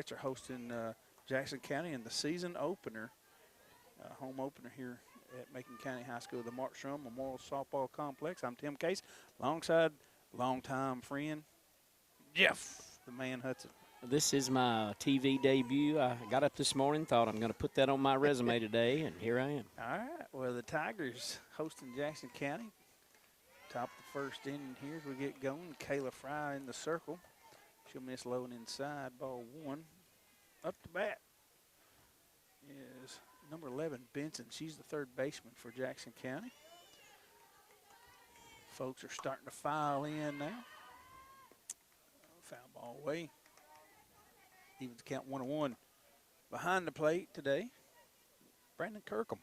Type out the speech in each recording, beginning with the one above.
Wildcats are hosting Jackson County in the season opener, home opener here at Macon County High School, the Mark Strum Memorial Softball Complex. I'm Tim Case, alongside longtime friend Jeff, the man Hudson. This is my TV debut. I got up this morning, thought I'm going to put that on my resume today, and here I am. All right. Well, the Tigers hosting Jackson County. Top of the first inning here as we get going. Kayla Fry in the circle. She'll miss low and inside. Ball one. Up to bat is number 11, Benson. She's the third baseman for Jackson County. Folks are starting to file in now. Foul ball away. Evens count 1-1. Behind the plate today, Brandon Kirkham.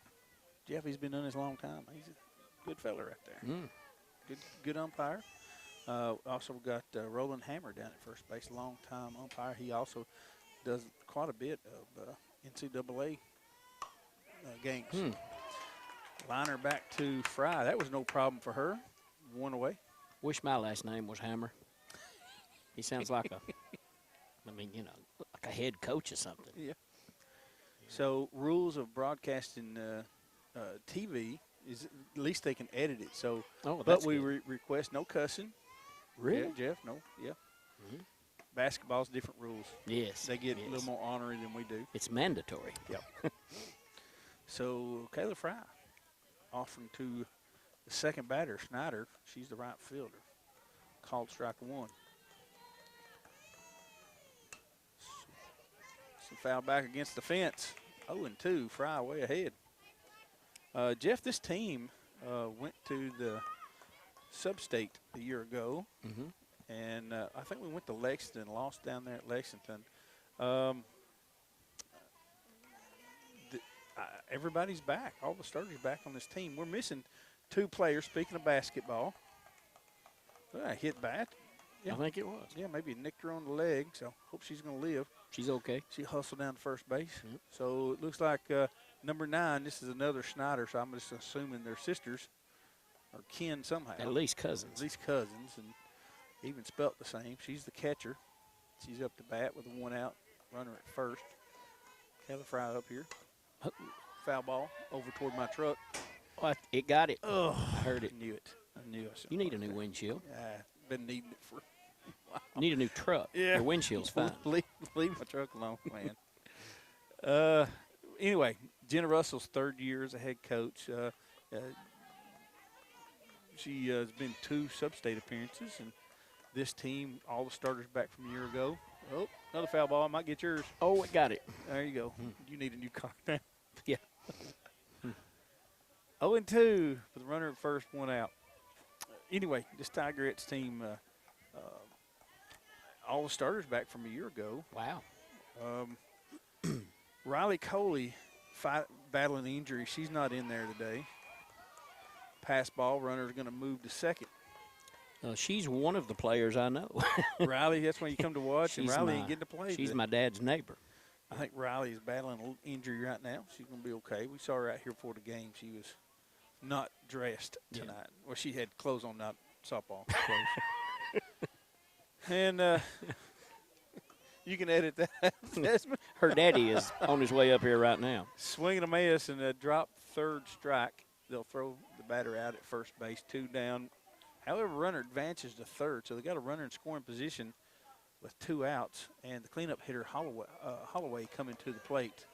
Jeff, he's been doing this a long time. He's a good fella right there. Good umpire. Also got Roland Hammer down at first base, long-time umpire. He also does quite a bit of NCAA games. Liner back to Fry. That was no problem for her. One away. Wish my last name was Hammer. He sounds like like a head coach or something. Yeah. So rules of broadcasting TV is at least they can edit it. So, but we request no cussing. Really, yeah, Jeff? No, yeah. Basketball's different rules. Yes, they get a little more honorary than we do. It's mandatory. Yep. So Kayla Fry offering to the second batter, Snyder. She's the right fielder. Called strike one. Some foul back against the fence. 0-2, Fry way ahead. Jeff, this team went to the sub-state a year ago, and I think we went to Lexington, lost down there at Lexington. Everybody's back. All the starters back on this team. We're missing two players. Speaking of basketball, I hit bat. Yeah. I think it was. Yeah, maybe nicked her on the leg, so hope she's going to live. She's okay. She hustled down to first base. So it looks like number 9, this is another Snyder, so I'm just assuming they're sisters or kin somehow. At least cousins. At least cousins, and even spelt the same. She's the catcher. She's up to bat with a 1 out, runner at first. Kayla Fry up here. Foul ball over toward my truck. What? It got it. Oh, I heard it. I knew it. I knew it. You need a new windshield. I've been needing it for a while. You need a new truck. Yeah. Your windshield's fine. Leave my truck alone, man. Anyway, Jenna Russell's third year as a head coach. She has been 2 sub-state appearances, and this team, all the starters back from a year ago. Oh, another foul ball. I might get yours. Oh, it got it. There you go. You need a new car now. Yeah. 0-2 for the runner at first, 1 out. Anyway, this Tigerettes team, all the starters back from a year ago. Wow. Riley Coley battling injury. She's not in there today. Pass ball, runner's going to move to second. She's one of the players I know. Riley, that's when you come to watch, and Riley ain't getting to play. She's my dad's neighbor. I think Riley is battling a little injury right now. She's going to be okay. We saw her out here before the game. She was not dressed tonight. Yeah. Well, she had clothes on, not softball clothes. And you can edit that, Desmond. Her daddy is on his way up here right now. Swinging a miss and a drop third strike. They'll throw the batter out at first base, 2 down. However, runner advances to third, so they got a runner in scoring position with 2 outs, and the cleanup hitter Holloway coming to the plate.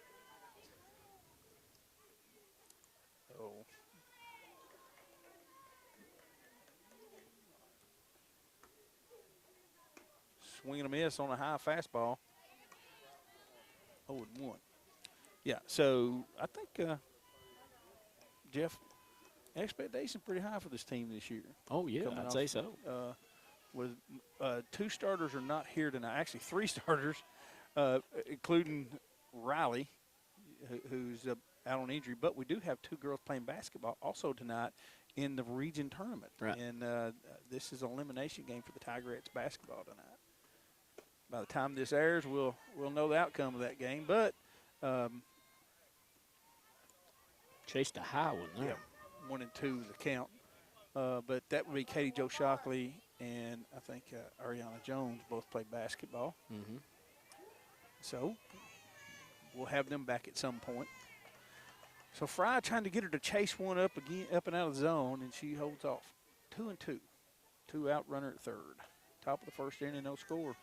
Oh. Swinging a miss on a high fastball. 0-1. Yeah, so I think, Jeff, expectation pretty high for this team this year. Oh, yeah, I'd say so. With 2 starters are not here tonight. Actually, 3 starters, including Riley, who's out on injury. But we do have 2 girls playing basketball also tonight in the region tournament. Right. And this is an elimination game for the Tigerettes basketball tonight. By the time this airs, we'll know the outcome of that game. But chased a high one there. Yeah, 1 and 2 is the count. But that would be Katie Jo Shockley and I think Ariana Jones both play basketball. So we'll have them back at some point. So Fry trying to get her to chase one up again, up and out of the zone, and she holds off. 2-2. 2 out runner at third. Top of the first inning, no score.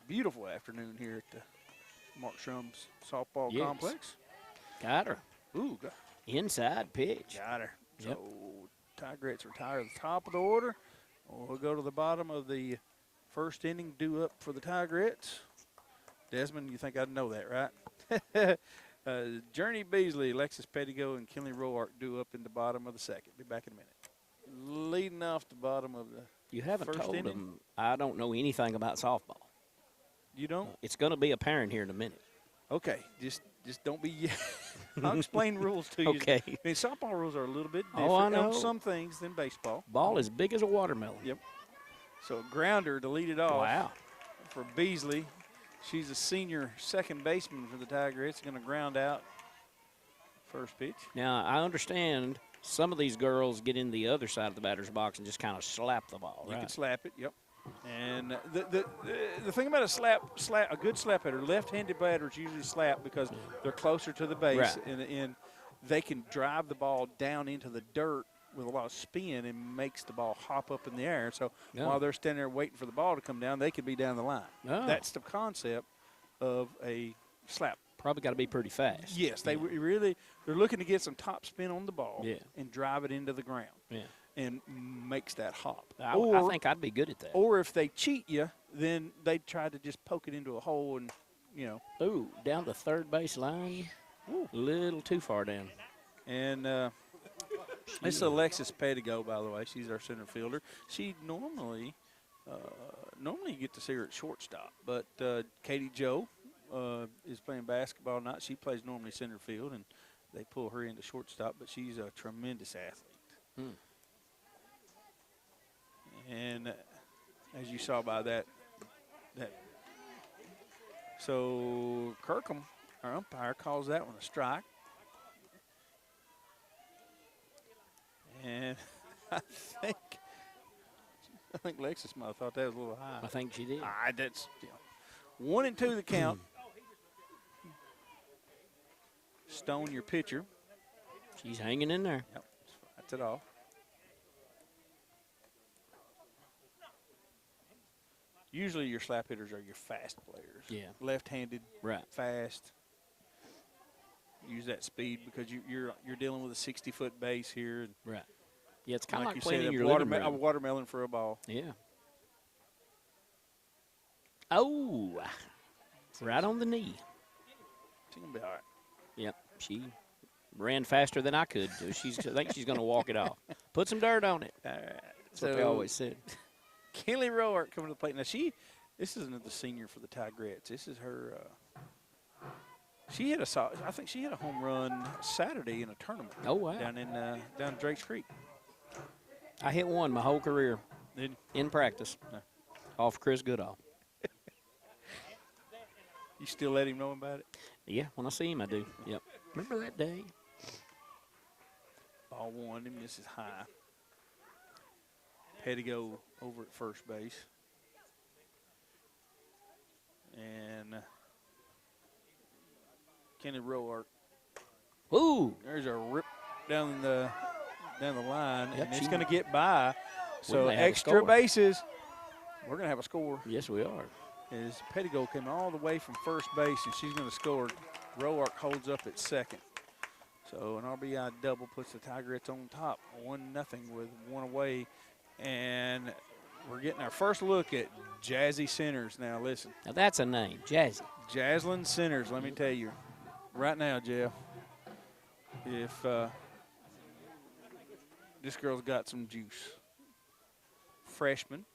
Beautiful afternoon here at the Mark Shrum's softball complex. Got her. Ooh, Inside pitch. got her. Yep. So Tigrettes retire at the top of the order. We'll go to the bottom of the first inning, due up for the Tigrettes. Desmond, you think I'd know that, right? Journey Beasley, Alexis Pettigo, and Kinley Roark due up in the bottom of the second. Be back in a minute. Leading off the bottom of the You haven't first told inning. them I don't know anything about softball. You don't? It's going to be apparent here in a minute. Okay, just don't be. I'll explain rules to you. Okay. I mean, softball rules are a little bit different Oh, I know. on some things than baseball. Ball as big as a watermelon. Yep. So a grounder to lead it off. Wow. For Beasley. She's a senior second baseman for the Tigrettes. Going to ground out first pitch. Now, I understand some of these girls get in the other side of the batter's box and just kind of slap the ball, You right? can slap it, yep. And the thing about a good slap hitter, left-handed batters usually slap because they're closer to the base, Right. and they can drive the ball down into the dirt with a lot of spin and makes the ball hop up in the air. So while they're standing there waiting for the ball to come down, they could be down the line. Oh. That's the concept of a slap. Probably got to be pretty fast. Yes, they're looking to get some top spin on the ball and drive it into the ground. Yeah. And makes that hop. I think I'd be good at that. Or if they cheat you, then they try to just poke it into a hole and, Ooh, down the third base line. Ooh, a little too far down. And this is Alexis Pettigo, by the way. She's our center fielder. She normally you get to see her at shortstop, but Katie Joe is playing basketball tonight. She plays normally center field, and they pull her into shortstop, but she's a tremendous athlete. And as you saw by that, so Kirkham, our umpire, calls that one a strike. And I think Lexus might have thought that was a little high. I think she did. That's 1-2 the count. Stone, your pitcher. She's hanging in there. Yep, that's it all. Usually your slap hitters are your fast players. Yeah. Left-handed, Right. fast. Use that speed because you're dealing with a 60-foot base here. And Right. Yeah, it's kind of like you playing said, in a your living room. a watermelon for a ball. Yeah. Oh, right on the knee. She's going to be all right. Yep, she ran faster than I could. I think she's going to walk it off. Put some dirt on it. All right. That's what they always said. Kinley Roark coming to the plate. Now, this isn't the senior for the Tigrettes. This is her. I think she had a home run Saturday in a tournament. Oh, wow. Down Drake's Creek. I hit one my whole career Did in practice off Chris Goodall. you still let him know about it? Yeah, when I see him, I do. Yep. Remember that day? Ball one, and this is high. Pettigo over at first base. And Kenny Roark. Ooh. There's a rip down the line, Yep, and it's going to get by. So may have a extra score. bases. We're going to have a score. Yes, we are. As Pettigo came all the way from first base, and she's going to score. Roark holds up at second. So an RBI double puts the Tigrettes on top, 1-0 with one away. And we're getting our first look at Jazzy Centers. Now, listen. Now, that's a name, Jazzy. Jaslyn Centers, let me tell you. Right now, Jeff, if this girl's got some juice. Freshman,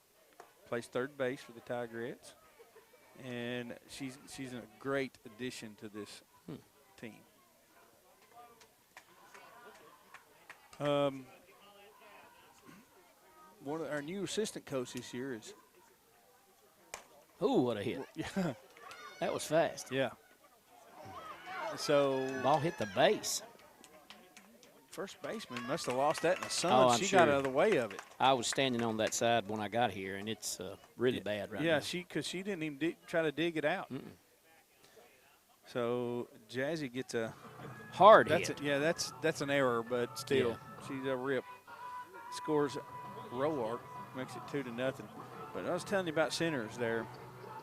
plays third base for the Tigrettes. And she's a great addition to this team. One of our new assistant coaches here is. Ooh, what a hit. Yeah. That was fast. Yeah. So. Ball hit the base. first baseman must have lost that in the sun. Oh, I'm she sure. got out of the way of it. I was standing on that side when I got here, and it's really bad right now. Yeah, because she didn't even try to dig it out. Mm-mm. So Jazzy gets a Hard that's hit. that's an error, but still Yeah. she's a rip. Scores row arc, makes it 2-0. But I was telling you about centers there.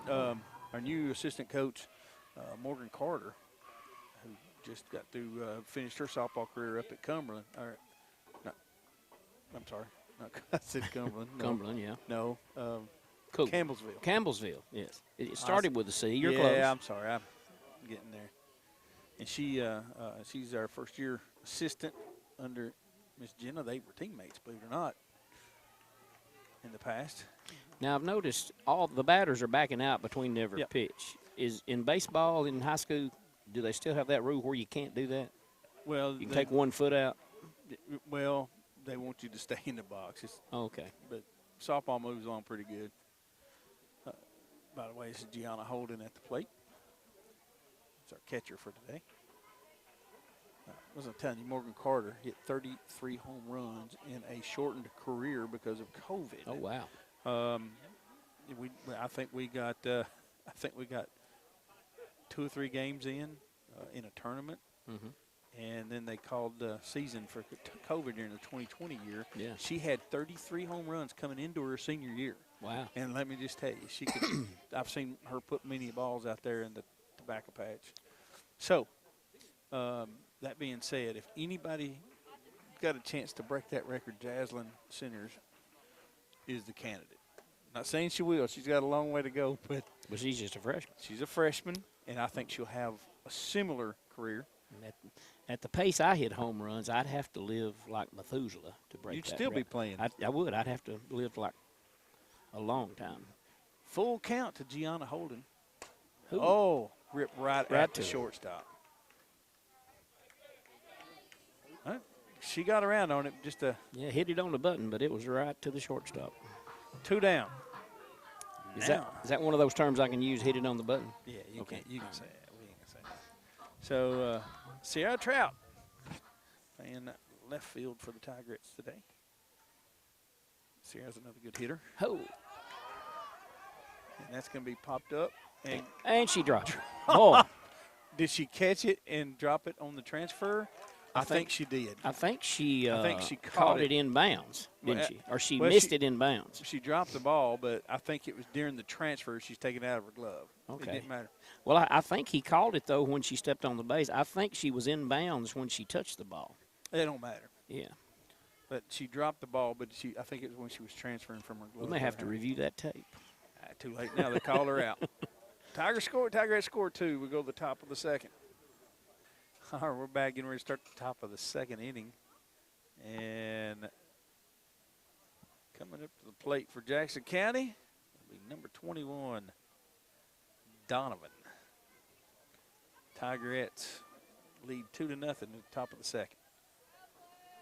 Our new assistant coach, Morgan Carter, who just got through finished her softball career up at Cumberland. I'm sorry, not I said Cumberland. No, Cumberland, yeah. no, Cool. Campbellsville. Campbellsville, yes. It started with a C. You're yeah, close. I'm sorry, I'm getting there. And she's our first year assistant under Miss Jenna. They were teammates, believe it or not, in the past. Now, I've noticed all the batters are backing out between every Yep. pitch. Is in baseball in high school, do they still have that rule where you can't do that? Well, You can take 1 foot out? well, they want you to stay in the box. Oh, okay. But softball moves on pretty good. By the way, this is Gianna Holden at the plate. It's our catcher for today. I wasn't telling you, Morgan Carter hit 33 home runs in a shortened career because of COVID. Oh, wow. I think we got 2 or 3 games in a tournament, and then they called the season for COVID during the 2020 year. Yeah. She had 33 home runs coming into her senior year. Wow. And let me just tell you, she could. I've seen her put many balls out there in the tobacco patch. So, that being said, if anybody got a chance to break that record, Jaslyn Centers is the candidate. Not saying she will. She's got a long way to go, but She's just a freshman. she's a freshman, and I think she'll have a similar career. At the pace I hit home runs, I'd have to live like Methuselah to break You'd that still be record. playing. I would. I'd have to live like a long time. Full count to Gianna Holden. Who? Oh, ripped right at to the her. shortstop. She got around on it, just a Yeah, hit it on the button, but it was right to the shortstop. 2 down. Is Now. that one of those terms I can use, hit it on the button? Yeah, you Okay. can say that. We ain't gonna say that. So Sierra Trout playing left field for the Tigrettes today. Sierra's another good hitter, Oh, and that's going to be popped up. and she dropped it. Oh, Did she catch it and drop it on the transfer? I think she did. I think she caught caught it. it in bounds, didn't Well, she? Or she well, missed she- it in bounds. She dropped the ball, but I think it was during the transfer she's taken it out of her glove. Okay. It didn't matter. Well, I think he called it, though, when she stepped on the base. I think she was in bounds when she touched the ball. It don't matter. Yeah. But she dropped the ball, but I think it was when she was transferring from her glove. We may have her to hand. review that tape. Too late now. They called her out. Tigers scored 2. We go to the top of the second. All right, we're back getting ready to start the top of the second inning. And coming up to the plate for Jackson County will be number 21, Donovan. Tigerettes lead 2-0 at the top of the second.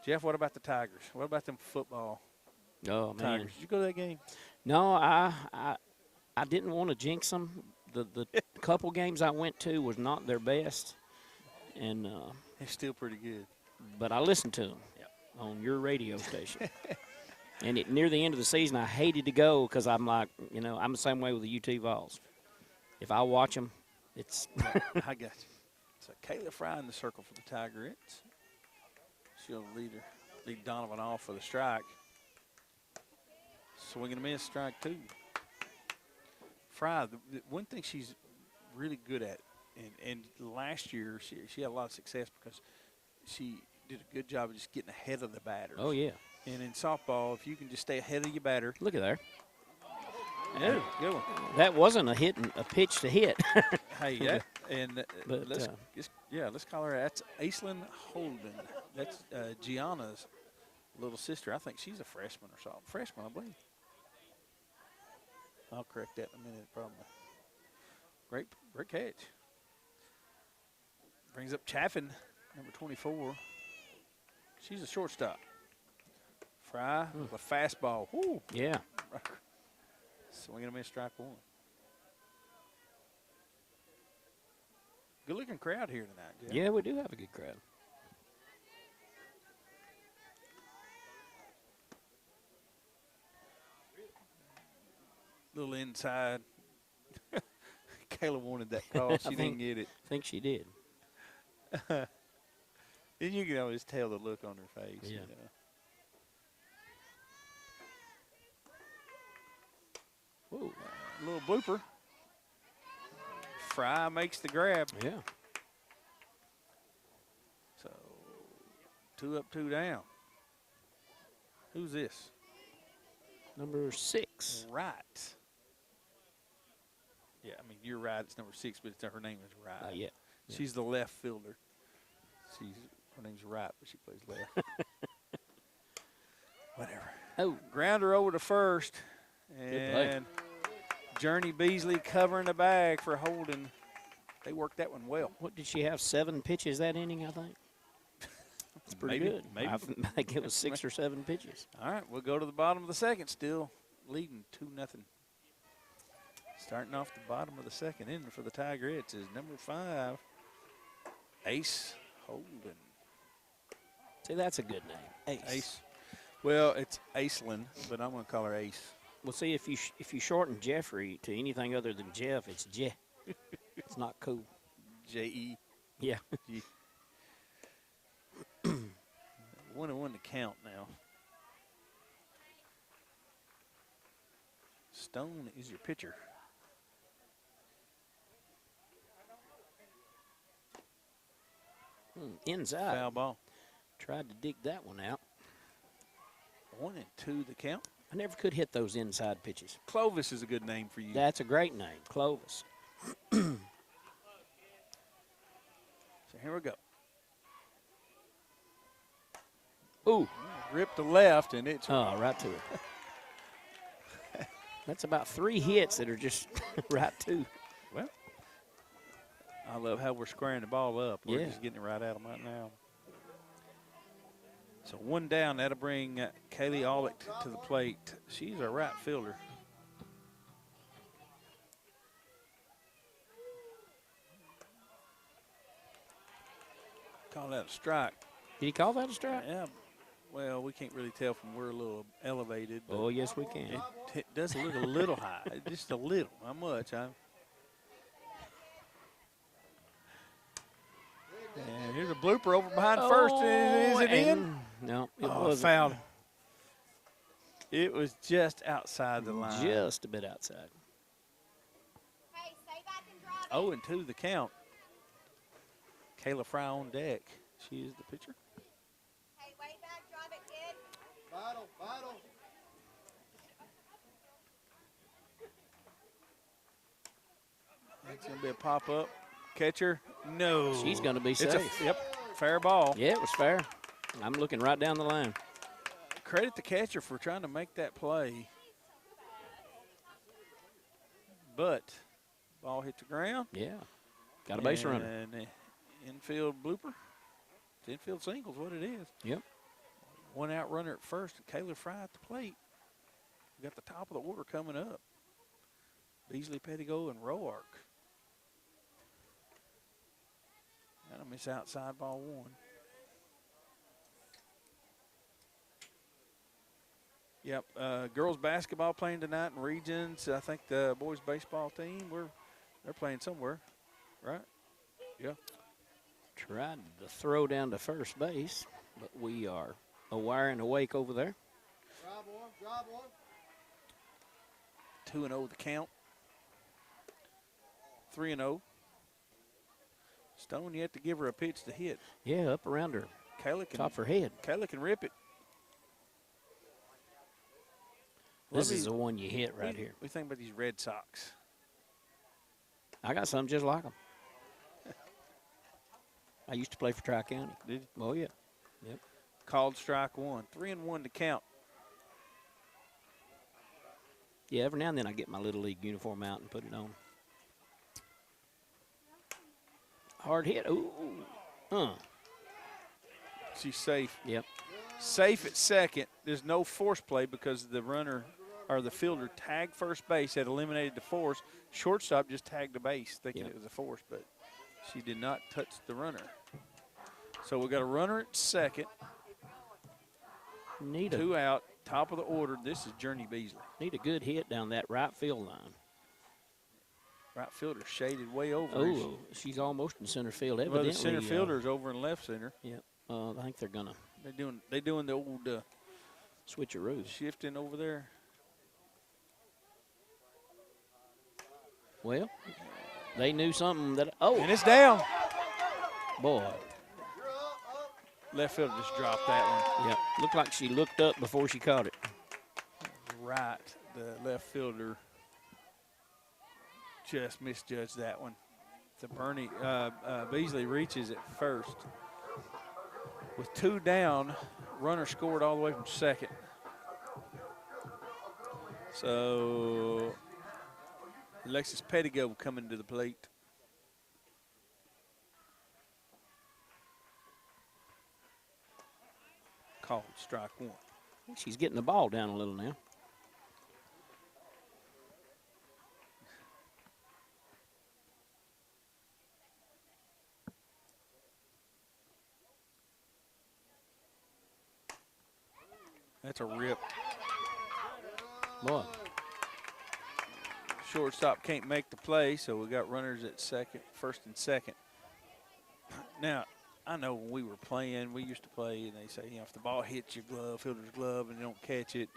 Jeff, what about the Tigers? What about them football Oh, man. Tigers? Did you go to that game? No, I didn't want to jinx them. The couple games I went to was not their best, and They're still pretty good. but I listened to them on your radio station. And near the end of the season, I hated to go because I'm like, I'm the same way with the UT Vols. If I watch them, it's I got you. So Kayla Fry in the circle for the Tigerettes. She'll lead Donovan off for the strike. Swing and a miss, strike 2. Fry, the one thing she's really good at, and last year she had a lot of success because she did a good job of just getting ahead of the batters. oh, yeah. And in softball, if you can just stay ahead of your batter. Look at there. Oh, good one. That wasn't a pitch to hit. Hey, yeah. And But, let's call her. That's Aislinn Holden. That's Gianna's little sister. I think she's a freshman or something. Freshman, I believe. I'll correct that in a minute, probably. Great catch. Brings up Chaffin, number 24. She's a shortstop. Fry with a fastball. Woo. Yeah. Swing and a miss, strike 1. Good-looking crowd here tonight, Jeff. Yeah, we do have a good crowd. Little inside. Kayla wanted that call. She didn't get it. I think she did. And you can always tell the look on her face. Yeah. You know. Whoa. A little blooper. Fry makes the grab. Yeah. So 2 up, 2 down. Who's this? Number 6. Right. Yeah, I mean, you're right. It's number 6, but her name is Right. Yeah. She's the left fielder. Her name's Right, but she plays left. Whatever. Oh. Grounder over to first. Good play. And Journey Beasley covering the bag for Holden. They worked that one well. What did she have? 7 pitches that inning, I think. That's pretty good. Maybe. I think it was 6 or 7 pitches. All right, we'll go to the bottom of the second, still leading 2-0. Starting off the bottom of the second inning for the Tigrettes is number 5, Ace Holden. See, that's a good name. Ace. Well, it's Aislinn, but I'm going to call her Ace. Well, see, if you shorten Jeffrey to anything other than Jeff, it's Je. It's not cool. J-E. Yeah. 1-1 to count now. Stone is your pitcher. Inside. Foul ball. Tried to dig that one out. 1-2 the count. I never could hit those inside pitches. Clovis is a good name for you. That's a great name, Clovis. So here we go. Ooh. Rip to left, and it's Right to it. That's about 3 hits that are just right to. well. I love how we're squaring the ball up. We're Yeah. just getting it right at them right now. So 1 down. That'll bring Kaylee Aulick to the plate. She's a right fielder. Call that a strike. Did he call that a strike? Yeah. Well, we can't really tell from we're a little elevated. But Oh, yes, we can. it does look a little high. Just a little. Not much. And here's a blooper over behind first. Is it in? No, it Oh, wasn't. foul. It was just outside the line. Just a bit outside. Hey, stay back and drive it. 0-2 the count. Kayla Fry on deck. She is the pitcher. Hey, way back, drive it, kid. Vital. It's going to be a pop-up. Catcher, no. She's going to be It's safe. yep, fair ball. Yeah, it was fair. I'm looking right down the line. Credit the catcher for trying to make that play. But ball hit the ground. Yeah. Got a base runner. And infield blooper. It's infield singles, what it is. Yep. 1 out runner at first, and Kayla Fry at the plate. We got the top of the order coming up. Beasley, Pettigo, and Roark. Got to miss outside ball 1. Yep, girls basketball playing tonight in regions. I think the boys baseball team, they're playing somewhere, right? Yeah. Tried to throw down to first base, but we are a wire in the wake over there. Drive one. 2-0 the count. 3-0. Stone, you have to give her a pitch to hit. Yeah, up around her Kayla can, top of her head. Kayla can rip it. This is the one you hit right here. We think about these Red Sox. I got some just like them. I used to play for Tri-County. Did you? Oh, yeah. Yep. Called strike 1. 3-1 to count. Yeah, every now and then I get my Little League uniform out and put it on. Hard hit. Ooh. Huh. She's safe. Yep. Safe at second. There's no force play because the runner or the fielder tagged first base, had eliminated the force. Shortstop just tagged the base thinking it was a force, but she did not touch the runner. So we got a runner at second. Neat. 2 out. top of the order, this is Journey Beasley. Need a good hit down that right field line. Right fielder shaded way over. Oh, she's almost in center field. Well, Evidently, the center fielder's over in left center. Yep. I think they're gonna They doing the old switcheroo. shifting over there. Well, they knew something that. Oh, And it's down. boy. Left fielder just dropped that one. Yep. Looked like she looked up before she caught it. Right. The left fielder just misjudged that one. So Beasley reaches at first. With 2 down, runner scored all the way from second. So Alexis Pettigo coming to the plate. Called strike 1. She's getting the ball down a little now. That's a rip. Boy. Shortstop can't make the play, so we got runners at first and second. Now, I know when we were playing, we used to play, and they say, if the ball hits your glove, fielder's glove, and you don't catch it,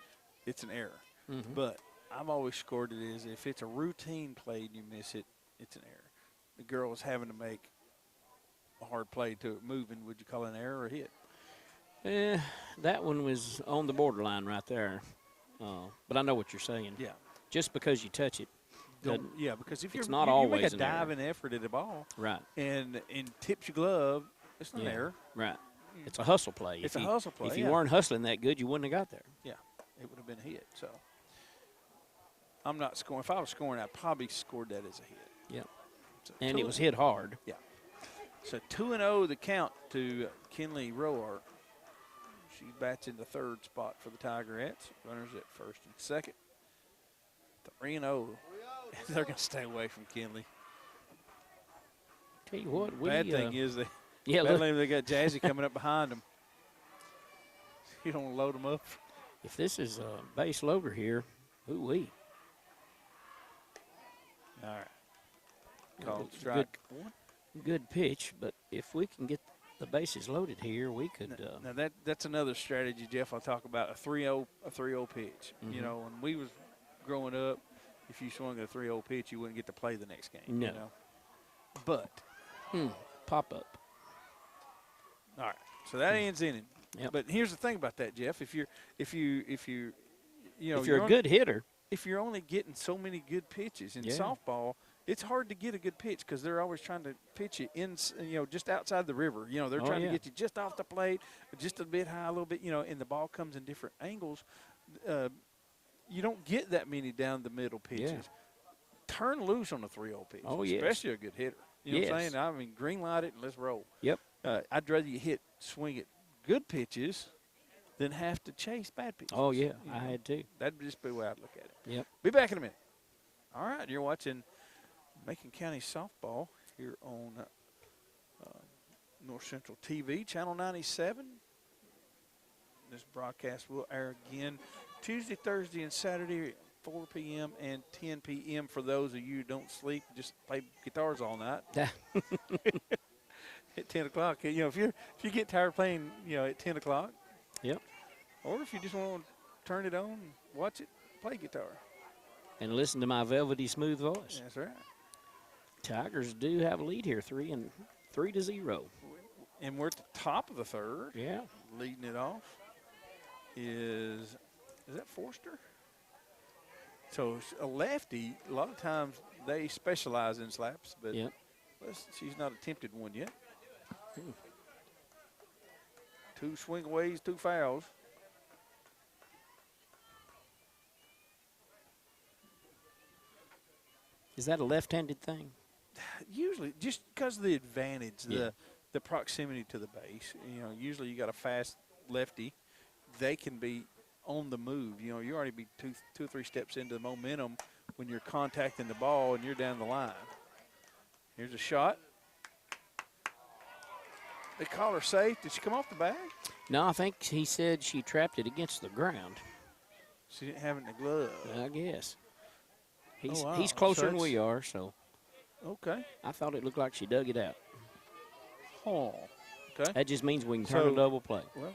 it's an error. Mm-hmm. But I've always scored it as if it's a routine play and you miss it, it's an error. The girl was having to make a hard play to it moving. Would you call it an error or a hit? That one was on the borderline right there. But I know what you're saying. Yeah. Just because you touch it. Yeah, because if it's you not make always a an error. diving effort at the ball, Right. and tips your glove, it's not an error. Right. It's a hustle play. It's a hustle play. If you weren't hustling that good, you wouldn't have got there. Yeah, it would have been a hit. So I'm not scoring. If I was scoring, I probably scored that as a hit. Yep. So And it was hit hard. Yeah. So 2-0 the count to Kinley Roark. She bats in the third spot for the Tigerettes. Runners at first and second. 3-0. They're going to stay away from Kinley. Tell you what, Bad thing is they got Jazzy coming up behind them. You don't load them up. If this is a base loader here, ooh-wee. All right. Called strike 1. Good pitch, but if we can get the bases loaded here, we could. Now that's another strategy, Jeff. I'll talk about a 3-0 pitch. Mm-hmm. You know, when we was growing up, if you swung a 3-0 pitch, you wouldn't get to play the next game. No. You know? But pop up. all right, so that ends inning. Yep. But here's the thing about that, Jeff. If you're if you're a good hitter, if you're only getting so many good pitches in Yeah. softball, it's hard to get a good pitch because they're always trying to pitch it in, just outside the river. You know, they're trying to get you just off the plate, just a bit high, a little bit, and the ball comes in different angles. You don't get that many down the middle pitches. Yeah. Turn loose on a 3-0 pitch, yes. especially a good hitter. You know what I'm Yes. saying? I mean, green light it and let's roll. Yep. I'd rather you swing at good pitches than have to chase bad pitches. Oh, yeah, You I know? had to. That'd just be the way I'd look at it. Yep. Be back in a minute. All right, you're watching Macon County softball here on North Central TV, Channel 97. This broadcast will air again Tuesday, Thursday, and Saturday at 4 p.m. and 10 p.m. for those of you who don't sleep, just play guitars all night. At 10 o'clock. If you get tired playing, at 10 o'clock. Yep. Or if you just want to turn it on and watch it, play guitar. And listen to my velvety smooth voice. That's right. Tigers do have a lead here, 3-0. And we're at the top of the third. Yeah. Leading it off is that Forster? So a lefty, a lot of times they specialize in slaps, but Yep. she's not attempted one yet. 2 swing-aways, 2 fouls. Is that a left-handed thing? Usually, just because of the advantage, Yeah. the proximity to the base. Usually you got a fast lefty. They can be on the move. You already be two or three steps into the momentum when you're contacting the ball and you're down the line. Here's a shot. They call her safe. Did she come off the bag? No, I think he said she trapped it against the ground. She didn't have it in the glove. I guess. He's wow. he's closer So than we it's- are, so Okay. I thought it looked like she dug it out. Oh. Okay. That just means we can turn So- a double play. Well.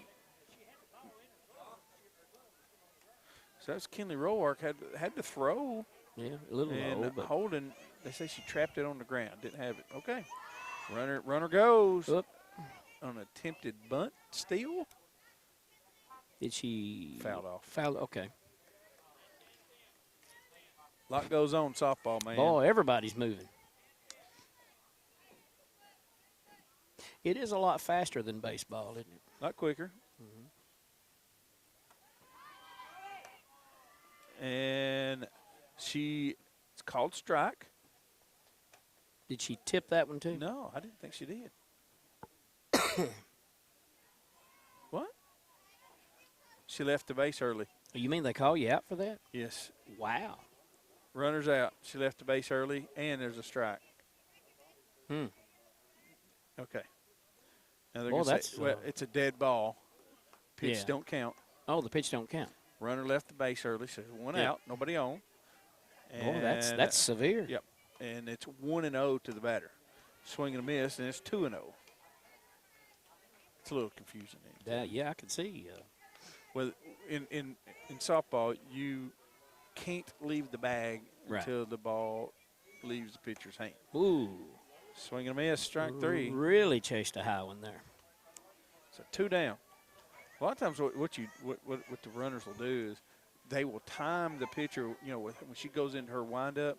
So that's Kinley Roark had to throw. Yeah, a little And low, but Holden, they say she trapped it on the ground. Didn't have it. Okay. Runner goes. Oop. On an attempted bunt steal. did she Fouled off. Fouled. Okay. Lot goes on softball, man. Boy, everybody's moving. It is a lot faster than baseball, isn't it? A lot quicker. And it's called strike. Did she tip that one too? No, I didn't think she did. What? She left the base early. You mean they call you out for that? Yes. Wow. Runner's out. She left the base early, and there's a strike. Hmm. Okay. Now they're Well, gonna that's, say, well, it's a dead ball. Pitch Yeah. don't count. Oh, the pitch don't count. Runner left the base early, so one Yeah. out, nobody on. Boy, that's severe. Yep. And it's 1-0 to the batter. Swing and a miss, and it's 2-0. It's a little confusing. Yeah, I can see. Well, in softball, you can't leave the bag Right. until the ball leaves the pitcher's hand. Ooh. Swing and a miss, strike 3. Really chased a high one there. So 2 down. A lot of times, what the runners will do is they will time the pitcher. You know, when she goes into her windup,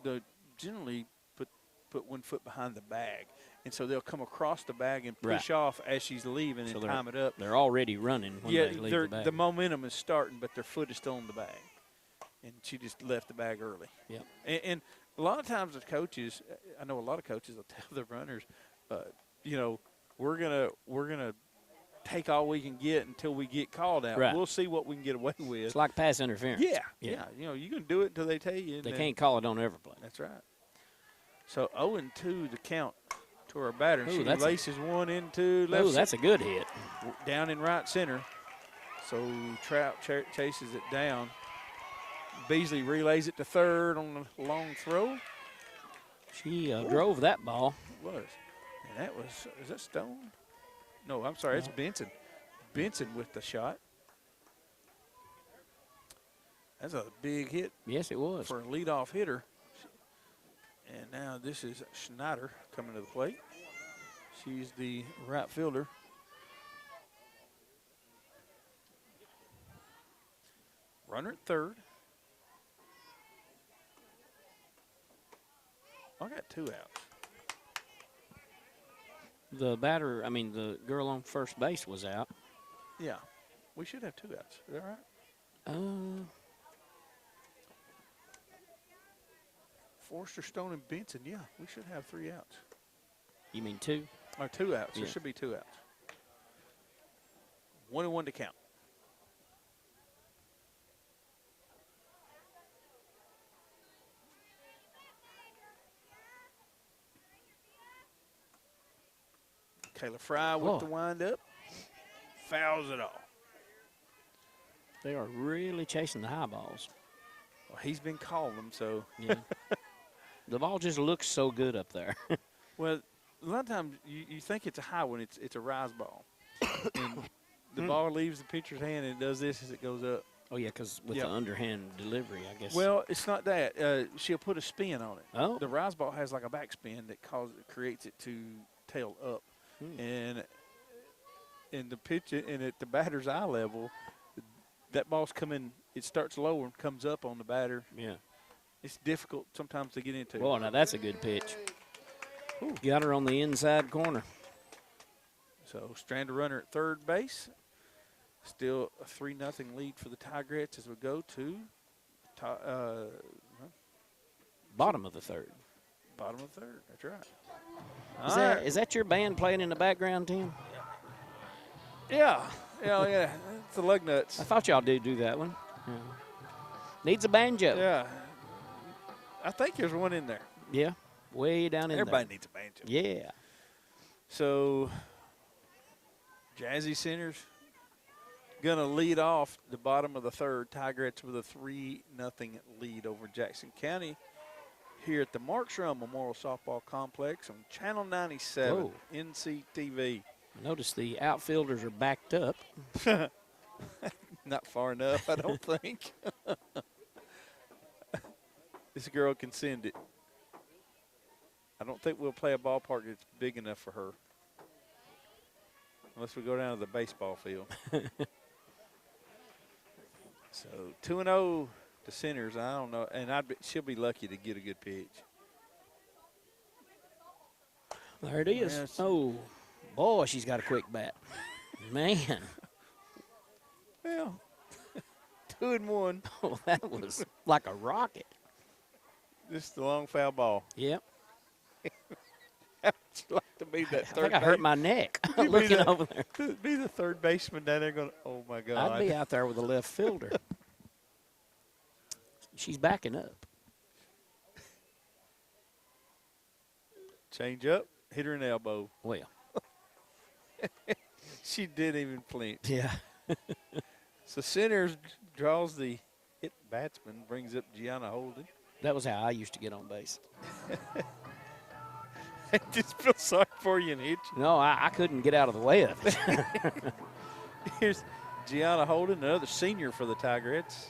they'll generally put one foot behind the bag, and so they'll come across the bag and push off as she's leaving So and time it up. They're already running when they leave the bag. The momentum is starting, but their foot is still in the bag, and she just left the bag early. Yep. And a lot of times, the coaches, I know a lot of coaches will tell the runners, you know, we're gonna take all we can get until we get called out. Right. We'll see what we can get away with. It's like pass interference. Yeah. You know, you can do it until they tell you. They can't call it on every play. That's right. So 0-2 the count to our batter. Ooh, She that's laces one into left. Oh, that's a good hit. Down in right center. So Trout chases it down. Beasley relays it to third on the long throw. She drove that ball. It was. And that was, is that Stone? No, I'm sorry, it's Benson. Benson with the shot. That's a big hit Yes, it was. for a leadoff hitter. And now this is Schneider coming to the plate. She's the right fielder. Runner at third. I got 2 outs. The the girl on first base was out. Yeah, we should have 2 outs. Is that right? Forster, Stone, and Benson. Yeah, we should have 3 outs. You mean 2? Or 2 outs. There Yeah. should be 2 outs. 1-1 to count. Kayla Fry with the windup. Fouls it off. They are really chasing the high balls. Well, he's been calling them, so. Yeah. The ball just looks so good up there. Well, a lot of times you think it's a high one. It's a rise ball. And the ball leaves the pitcher's hand and it does this as it goes up. Oh, yeah, because with the underhand delivery, I guess. Well, it's not that. She'll put a spin on it. Oh. The rise ball has like a backspin that creates it to tail up. And the pitch and at the batter's eye level, that ball's coming. It starts low and comes up on the batter. Yeah. It's difficult sometimes to get into. Well, now that's a good pitch. Ooh. Got her on the inside corner. So Strander runner at third base. Still a 3-0 lead for the Tigrettes as we go to Bottom of the third. bottom of the third. That's right. Is that your band playing in the background, Tim? Yeah. Yeah. It's the lug nuts. I thought y'all did do that one. Yeah. Needs a banjo. Yeah. I think there's one in there. Yeah. Way down in Everybody there. needs a banjo. Yeah. So Jazzy Centers going to lead off the bottom of the third. Tigrettes with a 3-0 lead over Jackson County here at the Markstrom Memorial Softball Complex on Channel 97, Whoa. NCTV. Notice the outfielders are backed up. Not far enough, I don't think. This girl can send it. I don't think we'll play a ballpark that's big enough for her. Unless we go down to the baseball field. So 2-0 to Centers. I don't know. And she'll be lucky to get a good pitch. There it is. Yes. Oh, boy, she's got a quick bat. Man. Well, 2-1. Oh, that was like a rocket. Just a long foul ball. Yep. I'd like to be that I third think I hurt my neck You'd be looking the- over there. Could be the third baseman down there going, oh, my God. I'd be out there with a left fielder. She's backing up. Change up, hit her in the elbow. Well, She didn't even flinch. yeah. So Centers draws the hit batsman, brings up Gianna Holden. That was how I used to get on base. I just feel sorry for you and hit you. No, I couldn't get out of the way of it. Here's Gianna Holden, another senior for the Tigrettes.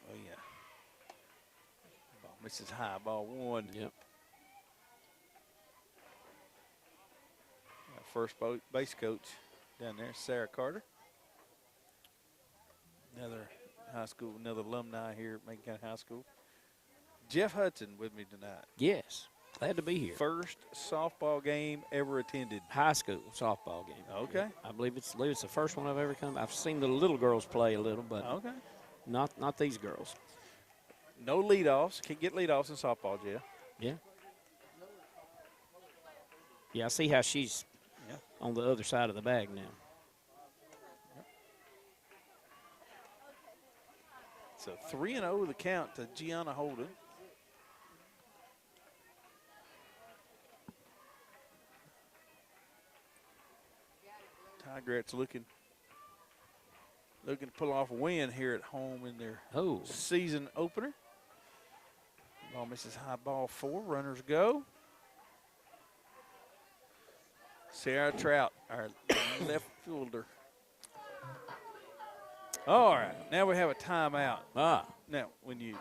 Oh, yeah. Ball misses high, ball one. Yep. Our first base coach down there, Sarah Carter. Another high school, another alumni here at Macon County High School. Jeff Hudson with me tonight. Yes. Glad to be here. First softball game ever attended. High school softball game. Okay. I believe it's the first one I've ever come. I've seen the little girls play a little, but Okay. not these girls. No leadoffs. Can't get leadoffs in softball, Jeff. Yeah. Yeah, I see how she's Yeah. on the other side of the bag now. So 3-0 the count to Gianna Holden. Tigrettes looking to pull off a win here at home in their Oh, season opener. Ball misses high, ball four. Runners go. Sarah Trout, our left fielder. All right, now we have a timeout. Now, when you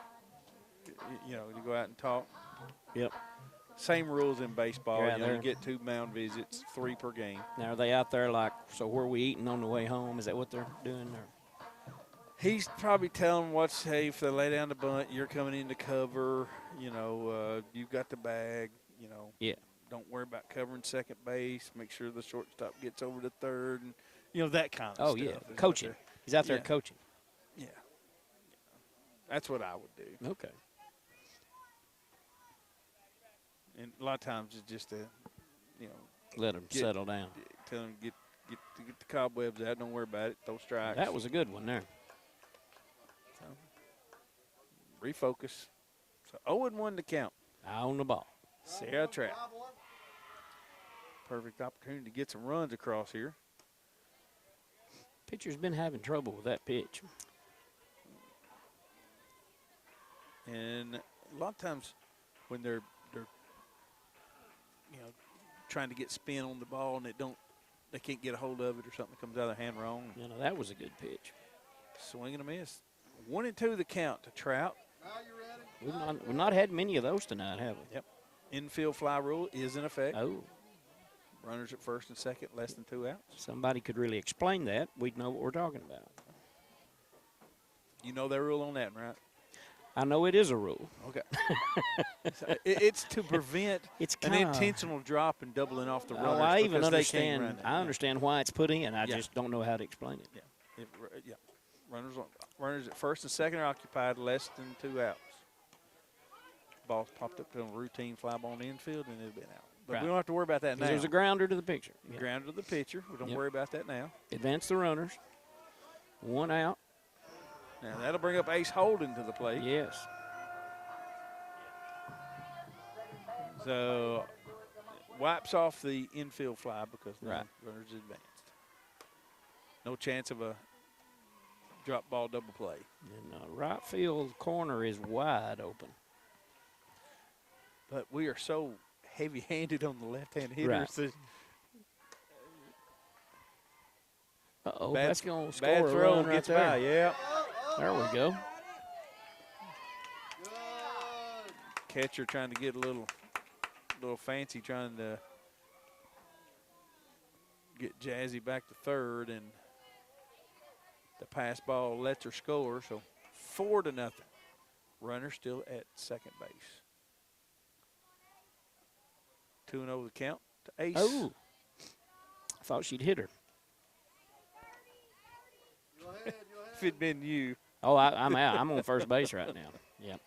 go out and talk, yep. same rules in baseball. Yeah, You they're- get 2 mound visits, 3 per game. Now, are they out there like, so where are we eating on the way home? Is that what they're doing? Or? He's probably telling them what's safe. They lay down the bunt. You're coming in to cover. You've got the bag. Yeah. Don't worry about covering second base. Make sure the shortstop gets over to third, and that kind of Oh, stuff. yeah. is what Coaching. they're- He's out there Yeah. coaching. Yeah. That's what I would do. Okay. And a lot of times it's just Let them Get- settle down. tell them get the cobwebs out. Don't worry about it. Throw strikes. That was a good one there. So, refocus. So 0-1 to count. Eye on the ball. Sarah Trout. Perfect opportunity to get some runs across here. Pitcher's been having trouble with that pitch. And a lot of times when they're trying to get spin on the ball and they can't get a hold of it or something comes out of their hand wrong. That was a good pitch. Swing and a miss. 1-2 the count to Trout. Now you ready? We've not had many of those tonight, have we? Yep. Infield fly rule is in effect. Oh, Runners at first and second, less than 2 outs. somebody could really explain that. We'd know what we're talking about. You know their rule on that, right? I know it is a rule. Okay. So it's to prevent It's an kinda- intentional drop and doubling off the runners. Oh, I even because they can't understand. run it. I understand why it's put in. I Yeah. just don't know how to explain it. Yeah. Runners at first and second are occupied, less than 2 outs. Ball's popped up to a routine fly ball in the infield, and it'll be an out. But Right. we don't have to worry about that now. There's a grounder to the picture. Yeah. Ground to the pitcher. We don't Yep. worry about that now. Advance the runners. 1 out. Now that'll bring up Ace Holden to the plate. Yes. So wipes off the infield fly because the Right. runner's advanced. No chance of a drop ball double play. And right field corner is wide open. But we are so heavy-handed on the left-hand hitters. Right. that Uh-oh, bad- that's going to bad score a throw run right gets there. by. Yeah. There we go. Good. Catcher trying to get a little fancy, trying to get Jazzy back to third, and the pass ball lets her score. So 4-0. Runner still at second base. 2-0 the count to Ace. Oh, I thought she'd hit her. Go ahead, go ahead. If it'd been you. Oh, I'm out. I'm on first base right now. Yep.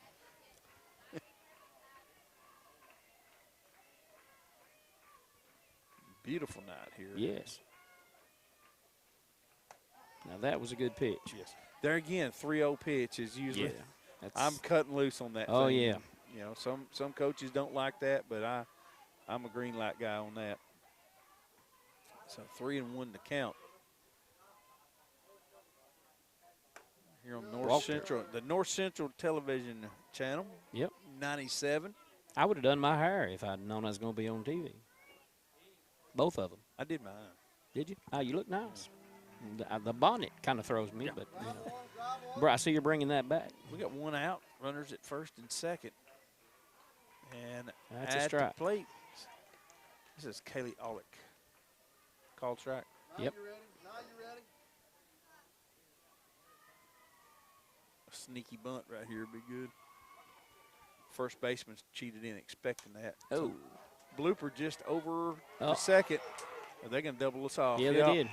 Beautiful night here. Yes. Now that was a good pitch. Yes. There again, 3-0 pitch is usually. Yeah. That's, I'm cutting loose on that. Oh, thing. yeah. You know, some coaches don't like that, but I'm a green light guy on that. So 3-1 to count. Here on North Walker. Central, the North Central Television Channel. Yep. 97. I would have done my hair if I'd known I was going to be on TV. Both of them. I did mine. Did you? Oh, you look nice. The bonnet kind of throws me, Yeah. but you know. Bro, I see you're bringing that back. We got one out. Runners at first and second. And That's a at strike. the plate, this is Kaylee Olick. Called strike. Now Yep. you ready? Now you ready? A sneaky bunt right here would be good. First baseman's cheated in expecting that. Oh. Blooper just over Oh. the second. Are they going to double us off? Yeah, Yep. they did.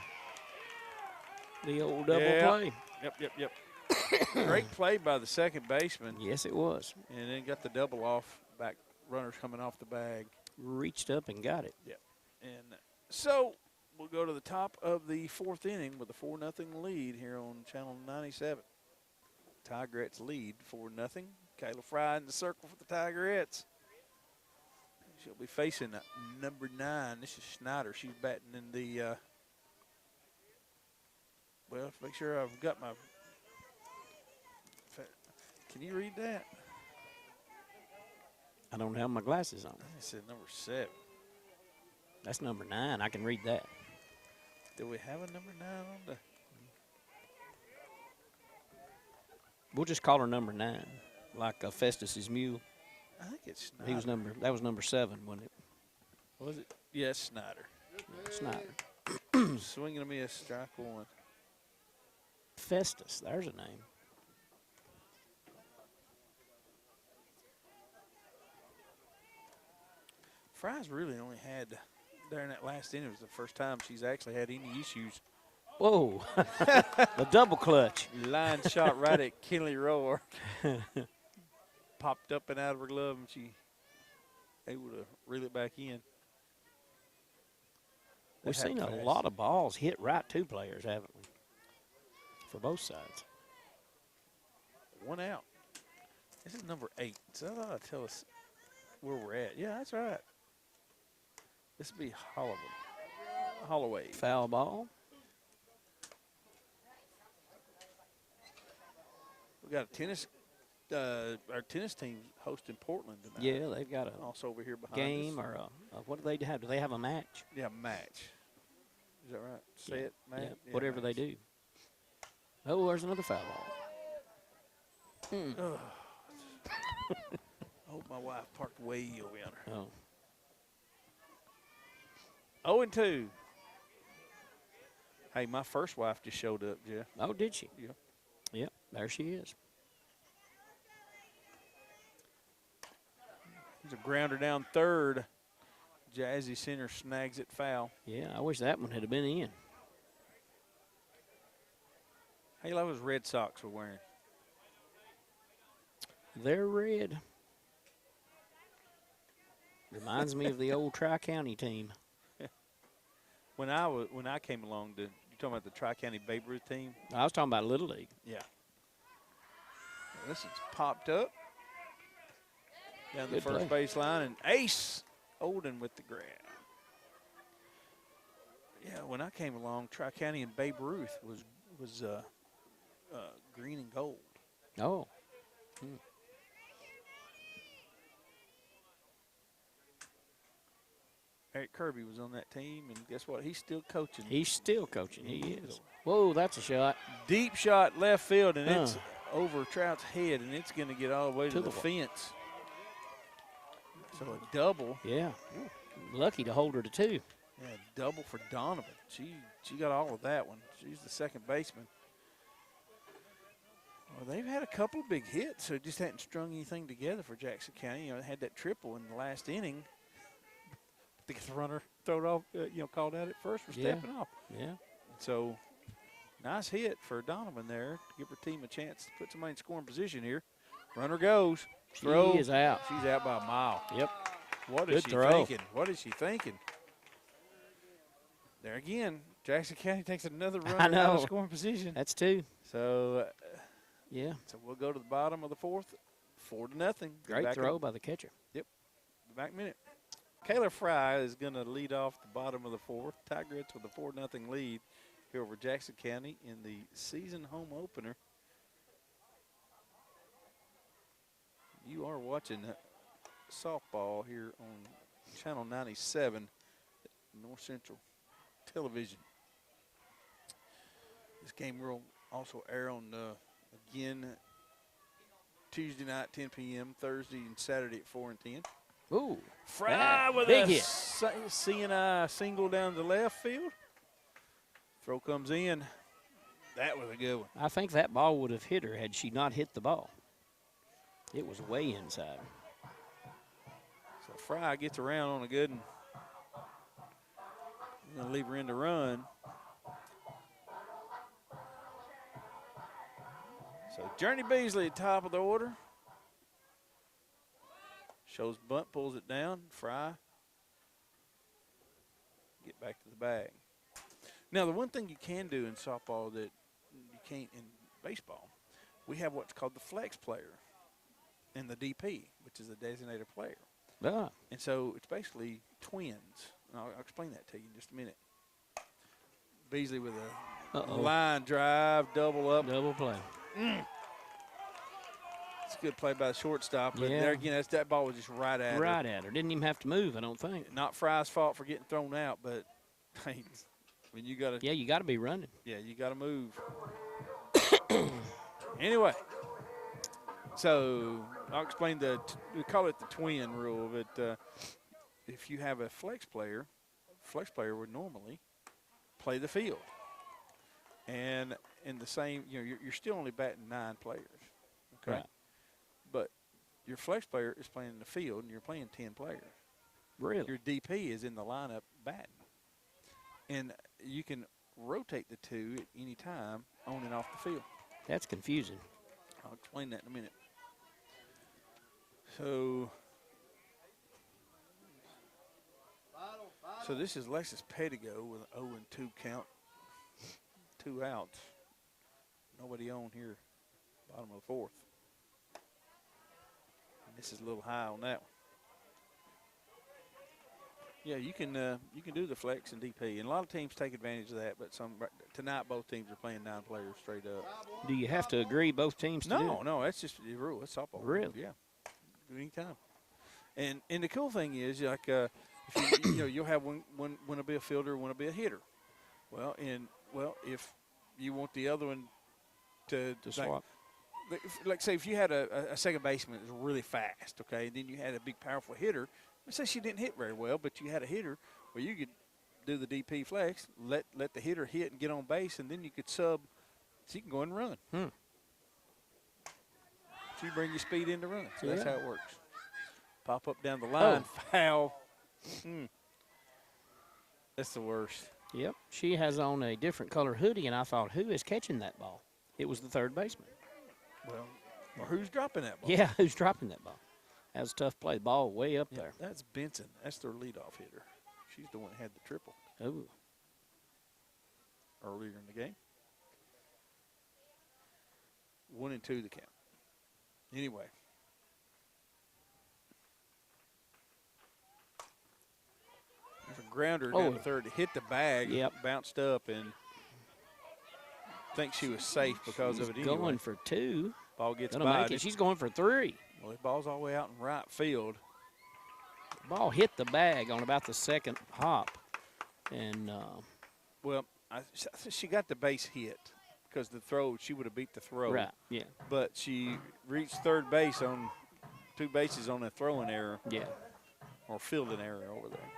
The old double Yeah. play. Yep. Great play by the second baseman. Yes, it was. And then got the double off. Back runners coming off the bag. Reached up and got it. And so we'll go to the top of the fourth inning with a 4-0 lead here on Channel 97. Tigrettes lead 4-0. Kayla Fry in the circle for the Tigrettes. She'll be facing number 9. This is Schneider. She's batting in the, well, make sure I've got my, can you read that? I don't have my glasses on. It said number 7. That's number 9. I can read that. Do we have a number 9 on the? We'll just call her number 9, like Festus's mule. I think it's Schneider. He was that was number 7, wasn't it? Was it? Yes, Snyder. Snyder. Swinging a miss, strike one. Festus, there's a name. Fry's really only had, during that last inning, it was the first time she's actually had any issues. Whoa, the double clutch. Line shot right at Kinley Roar. Popped up and out of her glove, and she able to reel it back in. We've That seen a happened fast. lot of balls hit right to players, haven't we? For both sides. One out. This is number 8. So that ought to tell us where we're at. Yeah, that's right. This would be Holloway. Foul ball. We got a tennis. Our tennis team hosting Portland tonight. Yeah, they've got a Also over here behind game us. or what do they have? Do they have a match? Yeah, match. Is that right? Say Yeah. it, match. Yeah, Yeah, whatever they match. do. Oh, there's another foul ball. Ugh. I hope my wife parked way over yonder. Oh, 0-2. Hey, my first wife just showed up, Jeff. oh, did she? Yeah. Yep, there she is. There's a grounder down third. Jazzy Center snags it foul. Yeah, I wish that one had been in. Hey, that was Red Sox we're wearing. They're red. Reminds me of the old Tri-County team. When I came along, you talking about the Tri-County Babe Ruth team? I was talking about Little League. Yeah. This is popped up down the Good first play. base line, and Ace Olden with the grab. Yeah, when I came along, Tri-County and Babe Ruth was green and gold. Oh. Eric Kirby was on that team, and guess what? He's still coaching. He's still coaching. He is. Whoa, that's a shot. Deep shot left field, and it's over Trout's head, and it's going to get all the way to the fence. So a double. Yeah. Lucky to hold her to 2. Yeah, double for Donovan. She got all of that one. She's the second baseman. Well, they've had a couple of big hits, so just hadn't strung anything together for Jackson County. You know, they had that triple in the last inning. The runner thrown off, called out at first for stepping off. Yeah. So, nice hit for Donovan there to give her team a chance to put somebody in scoring position here. Runner goes. Throw. She is out. She's out by a mile. Yep. What is Good she throw. thinking? What is she thinking? There again, Jackson County takes another run out of scoring position. That's 2. So, Yeah. So we'll go to the bottom of the 4th, 4-0. Great throw by the catcher. Yep. Be back in a minute. Kayla Fry is going to lead off the bottom of the 4th. Tigrettes with a 4-0 lead here over Jackson County in the season home opener. You are watching softball here on Channel 97, North Central Television. This game will also air on, again, Tuesday night, 10 p.m., Thursday and Saturday at 4 and 10. Ooh. Fry with big a hit. CNI single down the left field. Throw comes in. That was a good one. I think that ball would have hit her had she not hit the ball. It was way inside. So Fry gets around on a good one. He's going to leave her in to run. So Journey Beasley, top of the order. Shows bunt, pulls it down. Fry. Get back to the bag. Now, the one thing you can do in softball that you can't in baseball, we have what's called the flex player and the DP, which is a designated player. Ah. And so it's basically twins. And I'll explain that to you in just a minute. Beasley with a line drive, double up. Double play. It's a good play by the shortstop. But there again, that ball was just right at her. Right at her. Didn't even have to move, I don't think. Not Fry's fault for getting thrown out, but hey, when you got to. Yeah, you got to be running. Yeah, you got to move. Anyway, so I'll explain we call it the twin rule. But if you have a flex player would normally play the field. And in the same, you're still only batting 9 players. Okay. Right. But your flex player is playing in the field, and you're playing 10 players. Really? Your DP is in the lineup batting. And you can rotate the two at any time on and off the field. That's confusing. I'll explain that in a minute. So this is Lexus Pettigo with an 0-2 count. 2 outs. Nobody on here. Bottom of the 4th. And this is a little high on that one. Yeah, you can do the flex and DP, and a lot of teams take advantage of that. But tonight both teams are playing 9 players straight up. Do you have to agree both teams to do it? No, that's just the rule. It's softball. Really? Yeah, do anytime. And the cool thing is, like, if you'll have one want to be a fielder, want to be a hitter. Well, if you want the other one to swap. Like say if you had a second baseman that was really fast, okay, and then you had a big powerful hitter. Let's say she didn't hit very well, but you had a hitter where you could do the DP flex, let the hitter hit and get on base, and then you could sub so you can go and run. So you bring your speed in to run. So that's how it works. Pop up down the line, foul. That's the worst. Yep. She has on a different color hoodie, and I thought, who is catching that ball? It was the third baseman. Well, or who's dropping that ball? Yeah, who's dropping that ball? That was a tough play. The ball way up there. That's Benson. That's their leadoff hitter. She's the one that had the triple earlier in the game. 1-2 the count. Anyway. grounder Oh. down the third. It hit the bag, Yep. bounced up, and I think she was safe because She's of it anyway. going for 2. Ball gets Gonna by. make it. She's going for 3. Well, the ball's all the way out in right field. Ball hit the bag on about the second hop, and Well, she got the base hit because the throw, she would have beat the throw. right, yeah, But she reached third base on 2 bases on a throwing error yeah. or fielding error over there.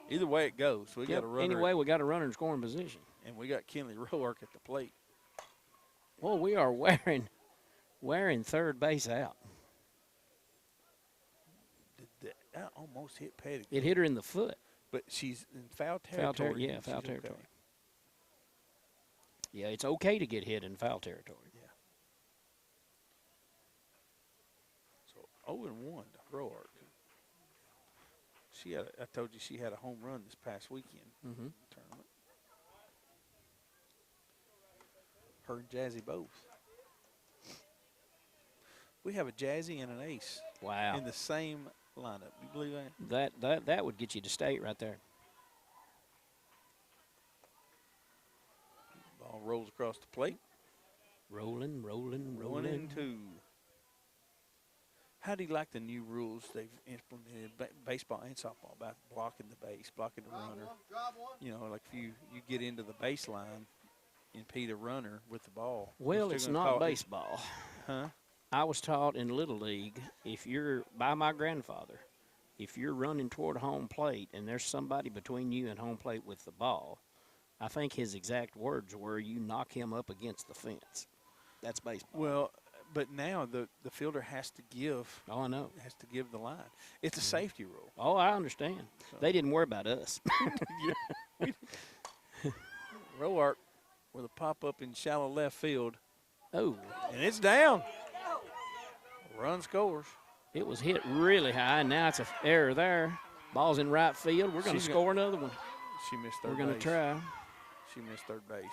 Either way it goes, we got a runner. Anyway, we got a runner in scoring position. And we got Kinley Roark at the plate. Well, we are wearing third base out. That almost hit Petty. It hit her in the foot. But she's in foul territory. Yeah, foul She's okay. territory. Yeah, it's okay to get hit in foul territory. So 0-1 to Roark. I told you she had a home run this past weekend Mm-hmm. tournament. Her and Jazzy both. We have a Jazzy and an ace Wow. in the same lineup. You believe that? That would get you to state right there. Ball rolls across the plate. Rolling. 1 and 2. How do you like the new rules they've implemented, baseball and softball, about blocking the base, blocking the runner? Drive one. You know, like if you get into the baseline, impede a runner with the ball. Well, They're it's gonna not call it- baseball. Huh? I was taught in Little League, by my grandfather, if you're running toward home plate and there's somebody between you and home plate with the ball, I think his exact words were, you knock him up against the fence. That's baseball. Well, but now the fielder has to give Oh, I know. the line. It's a safety rule. Oh, I understand. They didn't worry about us. Roark with a pop up in shallow left field, Oh, and it's down. Run scores. it was hit really high, and now it's an error there. Ball's in right field. We're going to She's score another one. She missed We're third going to base. try. She missed third base.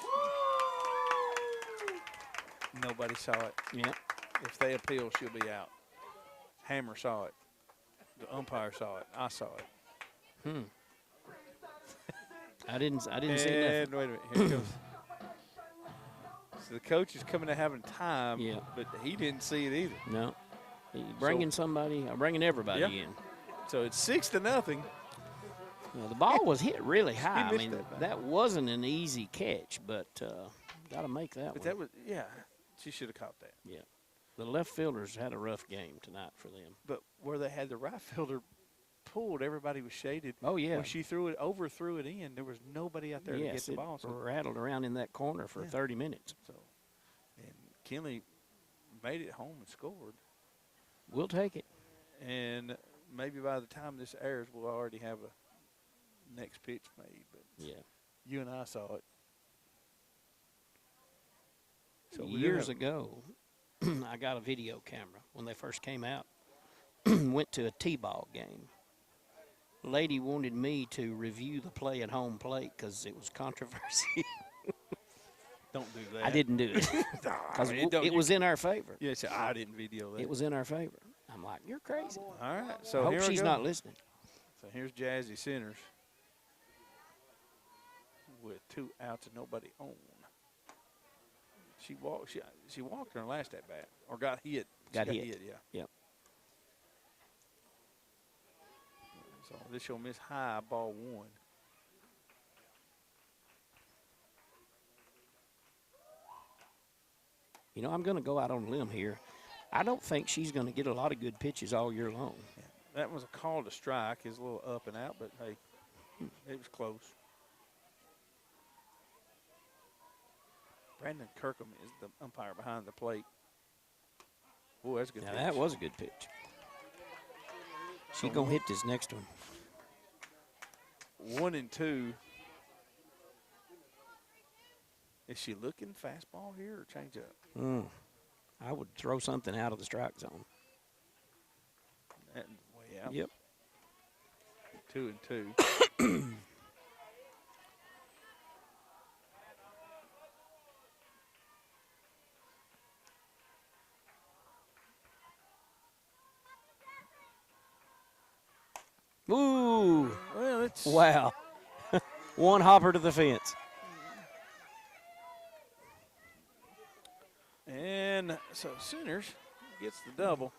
Nobody saw it. Yeah. If they appeal, she'll be out. Hammer saw it. The umpire saw it. I saw it. I didn't see nothing. And wait a minute. Here it goes. So the coach is coming to having time, Yeah. but he didn't see it either. No. Bringing everybody Yeah. in. So it's 6-0. The ball was hit really high. I missed mean, that bat. that wasn't an easy catch, but got to make that But one. that was, yeah, she should have caught that. Yeah. The left fielders had a rough game tonight for them. But where they had the right fielder pulled, everybody was shaded. Oh, yeah. When she overthrew it in, there was nobody out there to get Yes, the it ball. So, rattled around in that corner for Yeah. 30 minutes. and Kinley made it home and scored. We'll take it. And maybe by the time this airs, we'll already have a next pitch made. But Yeah. you and I saw it. So we do Years have- ago, I got a video camera when they first came out. Went to a T-ball game. Lady wanted me to review the play at home plate because it was controversy. Don't do that. I didn't do it because it was in our favor. Yeah, so I didn't video that. It was in our favor. I'm like, you're crazy. All right. So I hope here we she's go. not listening. So here's Jazzy Centers with 2 outs and nobody on. She walked her last at bat or got hit. She Got hit. Yeah. Yep. So this she'll miss high, ball 1. You know, I'm going to go out on a limb here. I don't think she's going to get a lot of good pitches all year long. Yeah. That was a call to strike. It's a little up and out, but hey, it was close. Brandon Kirkham is the umpire behind the plate. Boy, that's a good Now, pitch. that was a good pitch. She going to hit this next one. 1 and 2. Is she looking fastball here or change up? I would throw something out of the strike zone. That way out. Yep. 2 and 2. Ooh. Well, it's Wow. One hopper to the fence. And so Sooners gets the double.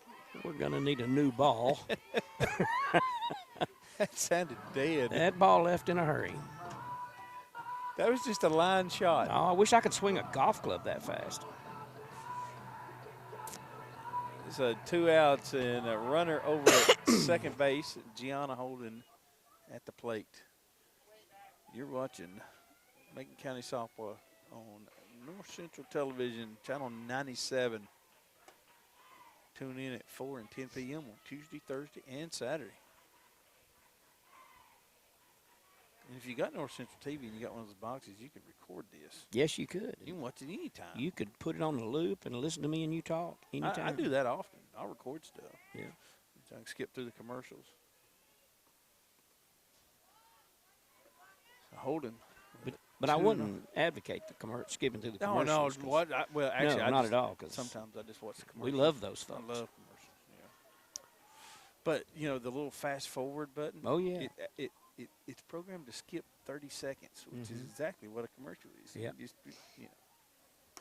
We're going to need a new ball. That sounded dead. That ball left in a hurry. That was just a line shot. Oh, I wish I could swing a golf club that fast. So 2 outs and a runner over at second base. Gianna Holden at the plate. You're watching Macon County Softball on North Central Television, channel 97. Tune in at 4 and 10 p.m. on Tuesday, Thursday, and Saturday. And if you got North Central TV and you got one of those boxes, you could record this. Yes, you could. You can watch it anytime. You could put it on the loop and listen to me and you talk anytime. I do that often. I'll record stuff. Yeah. So I can skip through the commercials. So Holden. But I wouldn't advocate the skipping through the commercials. No. Well, actually, no, I not just, at all. Cause sometimes I just watch the we commercials. love those I folks. love commercials. Yeah. But you know the little fast forward button. Oh yeah. It's programmed to skip 30 seconds, which is exactly what a commercial is. Yeah. Just, you know,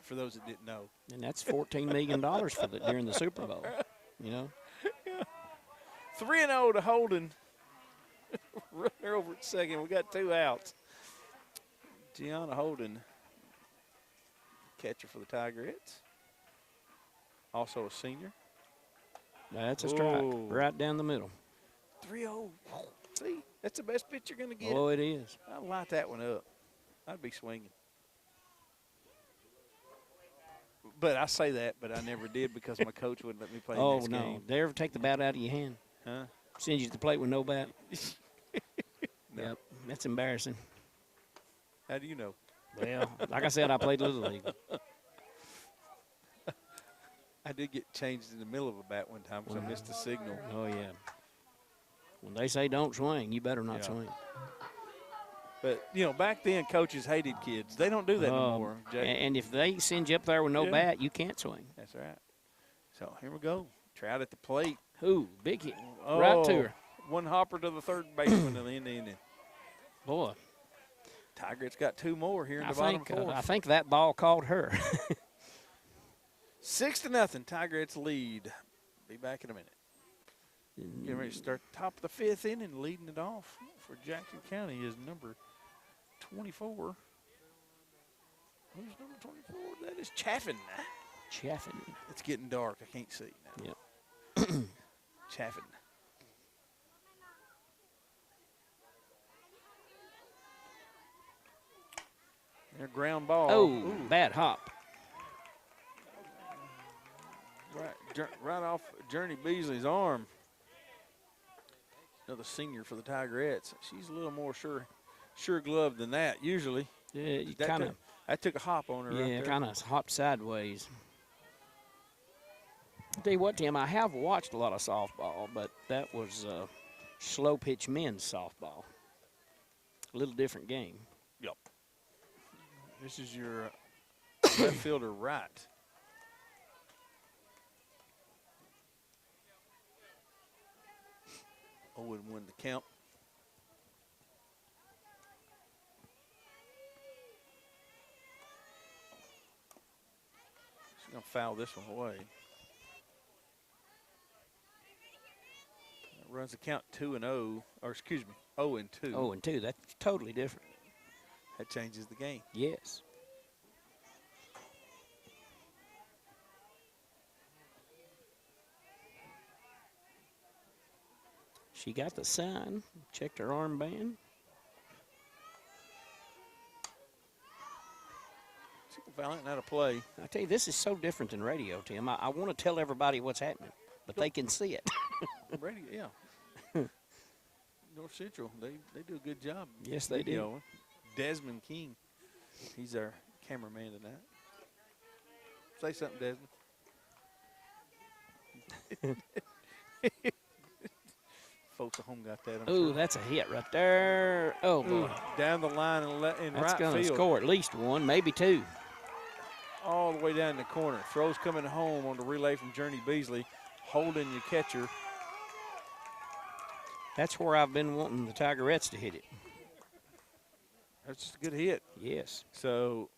for those that didn't know. And that's $14 million for during the Super Bowl. You know. 3-0 to Holden. Runner over at second. We got 2 outs. Gianna Holden, catcher for the Tigrettes. Also a senior. That's a strike. Whoa. Right down the middle. 3-0. See, that's the best pitch you're going to get. Oh, it is. I'd light that one up. I'd be swinging. But I say that, but I never did because my coach wouldn't let me play the next game. Oh, no. They ever take the bat out of your hand? Huh? Send you to the plate with no bat? No. Yep. That's embarrassing. How do you know? Well, like I said, I played Little League. I did get changed in the middle of a bat one time because I missed the signal. Oh, yeah. When they say don't swing, you better not swing. But, you know, back then coaches hated kids. They don't do that no more. And if they send you up there with no bat, you can't swing. That's right. So here we go. Trout at the plate. Ooh, big hit. Right to her. One hopper to the third baseman in the inning. Boy. Tigrettes got 2 more here in the bottom fourth. I think that ball called her. 6-0. Tigrettes lead. Be back in a minute. Getting ready to start top of the 5th inning, leading it off for Jackson County is number 24. Who's number 24? That is Chaffin. Chaffin. It's getting dark. I can't see now. Yep. Chaffin. Their ground ball. Oh, Ooh. bad hop. Right off Journey Beasley's arm. Another senior for the Tigrettes. She's a little more sure gloved than that usually. Yeah, you kind of. That took a hop on her. Yeah, right there. kind of hopped sideways. I'll tell you what, Tim, I have watched a lot of softball, but that was slow pitch men's softball. A little different game. Yep. This is your left fielder right. Owen won the count. She's going to foul this one away. That runs the count 2-0, or excuse me, 0-2. 0-2, that's totally different. That changes the game. Yes. She got the sign, checked her armband. She can foul it out of play. I tell you, this is so different than radio, Tim. I want to tell everybody what's happening, but they can see it. Radio, yeah. North Central, they do a good job. Yes, they do. Videoing. Desmond King, he's our cameraman tonight. Say something, Desmond. Folks at home got that. Oh, that's a hit right there. Oh, boy. Ooh, down the line in That's right going to field. score at least one, maybe two. All the way down the corner. Throws coming home on the relay from Journey Beasley. Holding your catcher. That's where I've been wanting the Tigerettes to hit it. That's just a good hit. Yes. So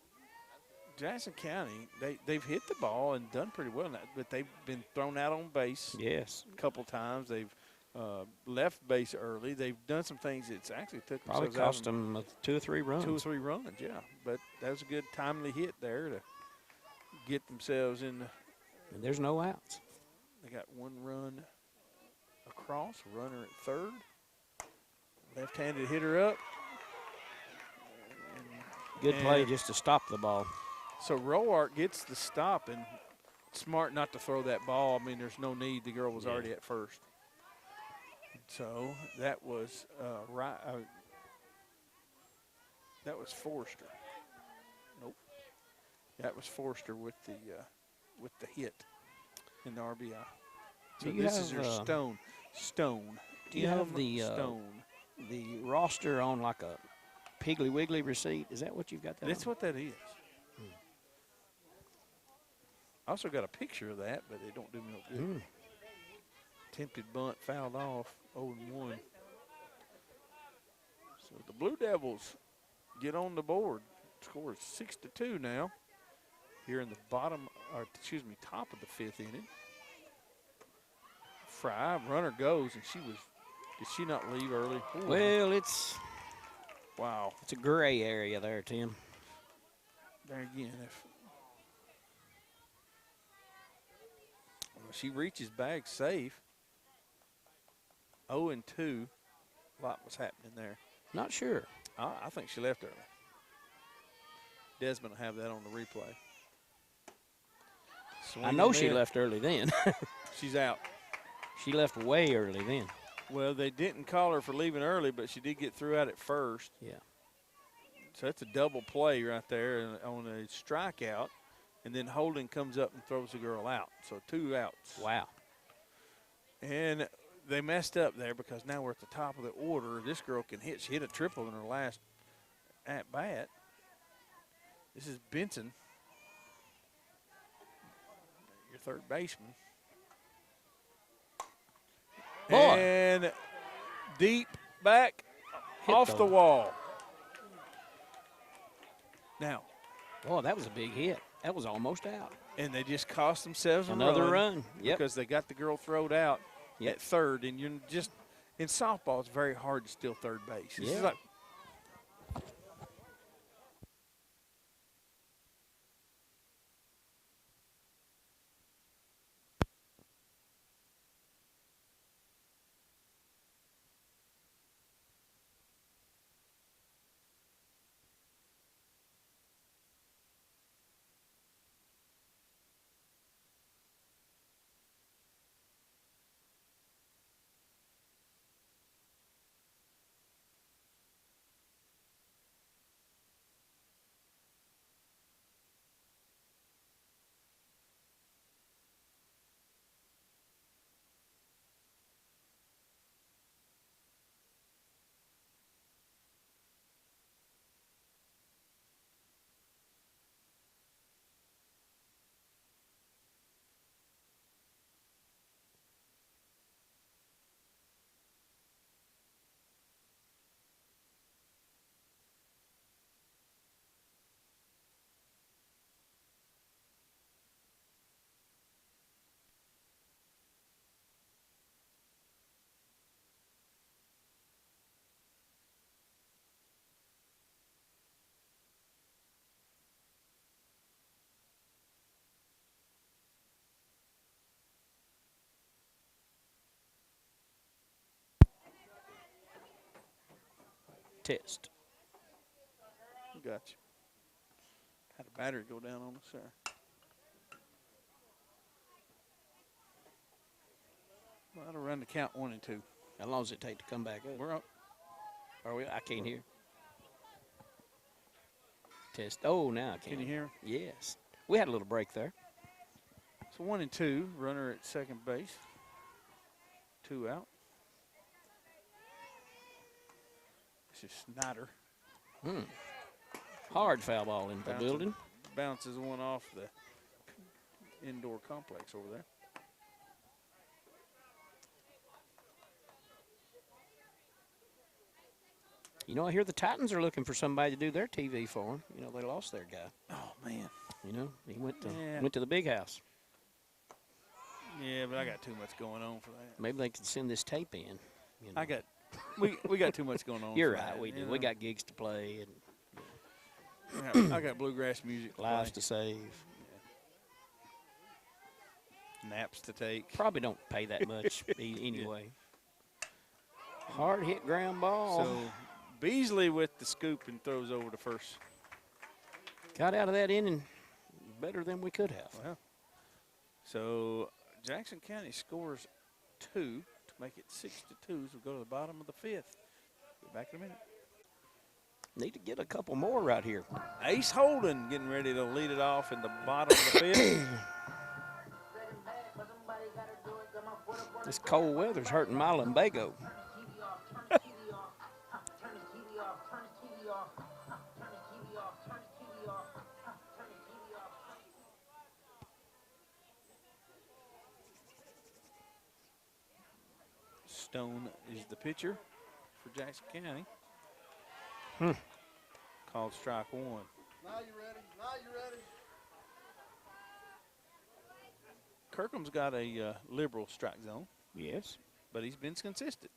Jackson County, they've hit the ball and done pretty well in that, but they've been thrown out on base Yes. a couple times. They've left base early. They've done some things that's actually took Probably themselves cost out them 2 or 3 runs. 2 or 3 runs, yeah. But that was a good timely hit there to get themselves in. And there's no outs. They got 1 run across, runner at third. Left-handed hitter up. Good play And just to stop the ball. so Roark gets the stop and smart not to throw that ball. I mean, there's no need. The girl was already at first. So that was that was Forrester. Nope. That was Forrester with the hit in the RBI. So Do you this is have, your Stone. Do you have the Stone? the roster on like a Piggly Wiggly receipt? Is that what you've got there? That's what that is. I also got a picture of that, but it don't do me no good. Tempted bunt, fouled off, 0-1. So the Blue Devils get on the board. Score is 6-2 now. Here in the top of the 5th inning. Fry, runner goes, and did she not leave early? Ooh. Well, it's Wow. a gray area there, Tim. There again, she reaches bag safe. 0-2. A lot was happening there. Not sure. I think she left early. Desmond will have that on the replay. I know Swinging she miss. left early then. She's out. She left way early then. Well, they didn't call her for leaving early, but she did get through out at first. Yeah. So that's a double play right there on a strikeout. And then Holden comes up and throws the girl out. So 2 outs. Wow. And they messed up there because now we're at the top of the order. This girl can hit. She hit a triple in her last at-bat. This is Benson, your third baseman. Boy. And deep back off the wall. Now. Boy, that was a big hit. That was almost out. And they just cost themselves Another run. Yep. Because they got the girl throwed out at third. And you're just, in softball, it's very hard to steal third base. This is like, Test. got you. Had a battery go down on us there. Well, that'll run the count 1 and 2. How long does it take to come back up? We're up. Are we? I can't hear. Test. Oh, now I can. Can you hear? Yes. We had a little break there. So 1 and 2. Runner at second base. 2 out. This is Snyder. Hard foul ball in the building. Bounces one off the indoor complex over there. You know, I hear the Titans are looking for somebody to do their TV for them. You know, they lost their guy. Oh, man. You know, he went Yeah. to the big house. Yeah, but I got too much going on for that. Maybe they could send this tape in. You know. We got too much going on. You're for right, that, we you do. know? We got gigs to play and I got bluegrass music to lives play, to save. naps to take. Probably don't pay that much anyway. Hard hit ground ball. So Beasley with the scoop and throws over the first. Got out of that inning better than we could have. Well, so Jackson County scores 2 to make it 6-2. So we'll go to the bottom of the 5th. Get back in a minute. Need to get a couple more right here. Ace Holden getting ready to lead it off in the bottom of the 5th. This cold weather's hurting my lumbago. Stone is the pitcher for Jackson County. Called strike 1. Now you ready? Now you ready? Kirkham's got a liberal strike zone, Yes. but he's been consistent.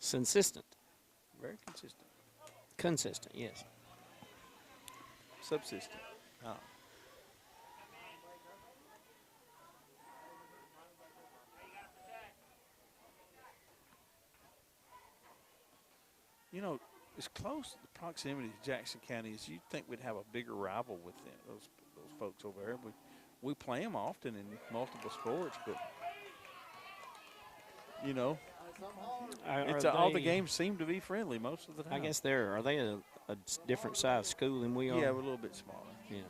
Consistent. Very consistent. Consistent, yes. Subsistent. Oh. You know, as close to the proximity to Jackson County as you'd think we'd have a bigger rival with them, those folks over there. We play them often in multiple sports, but you know, all the games seem to be friendly most of the time. I guess are they a different size school than we are? Yeah, we're a little bit smaller. Yeah.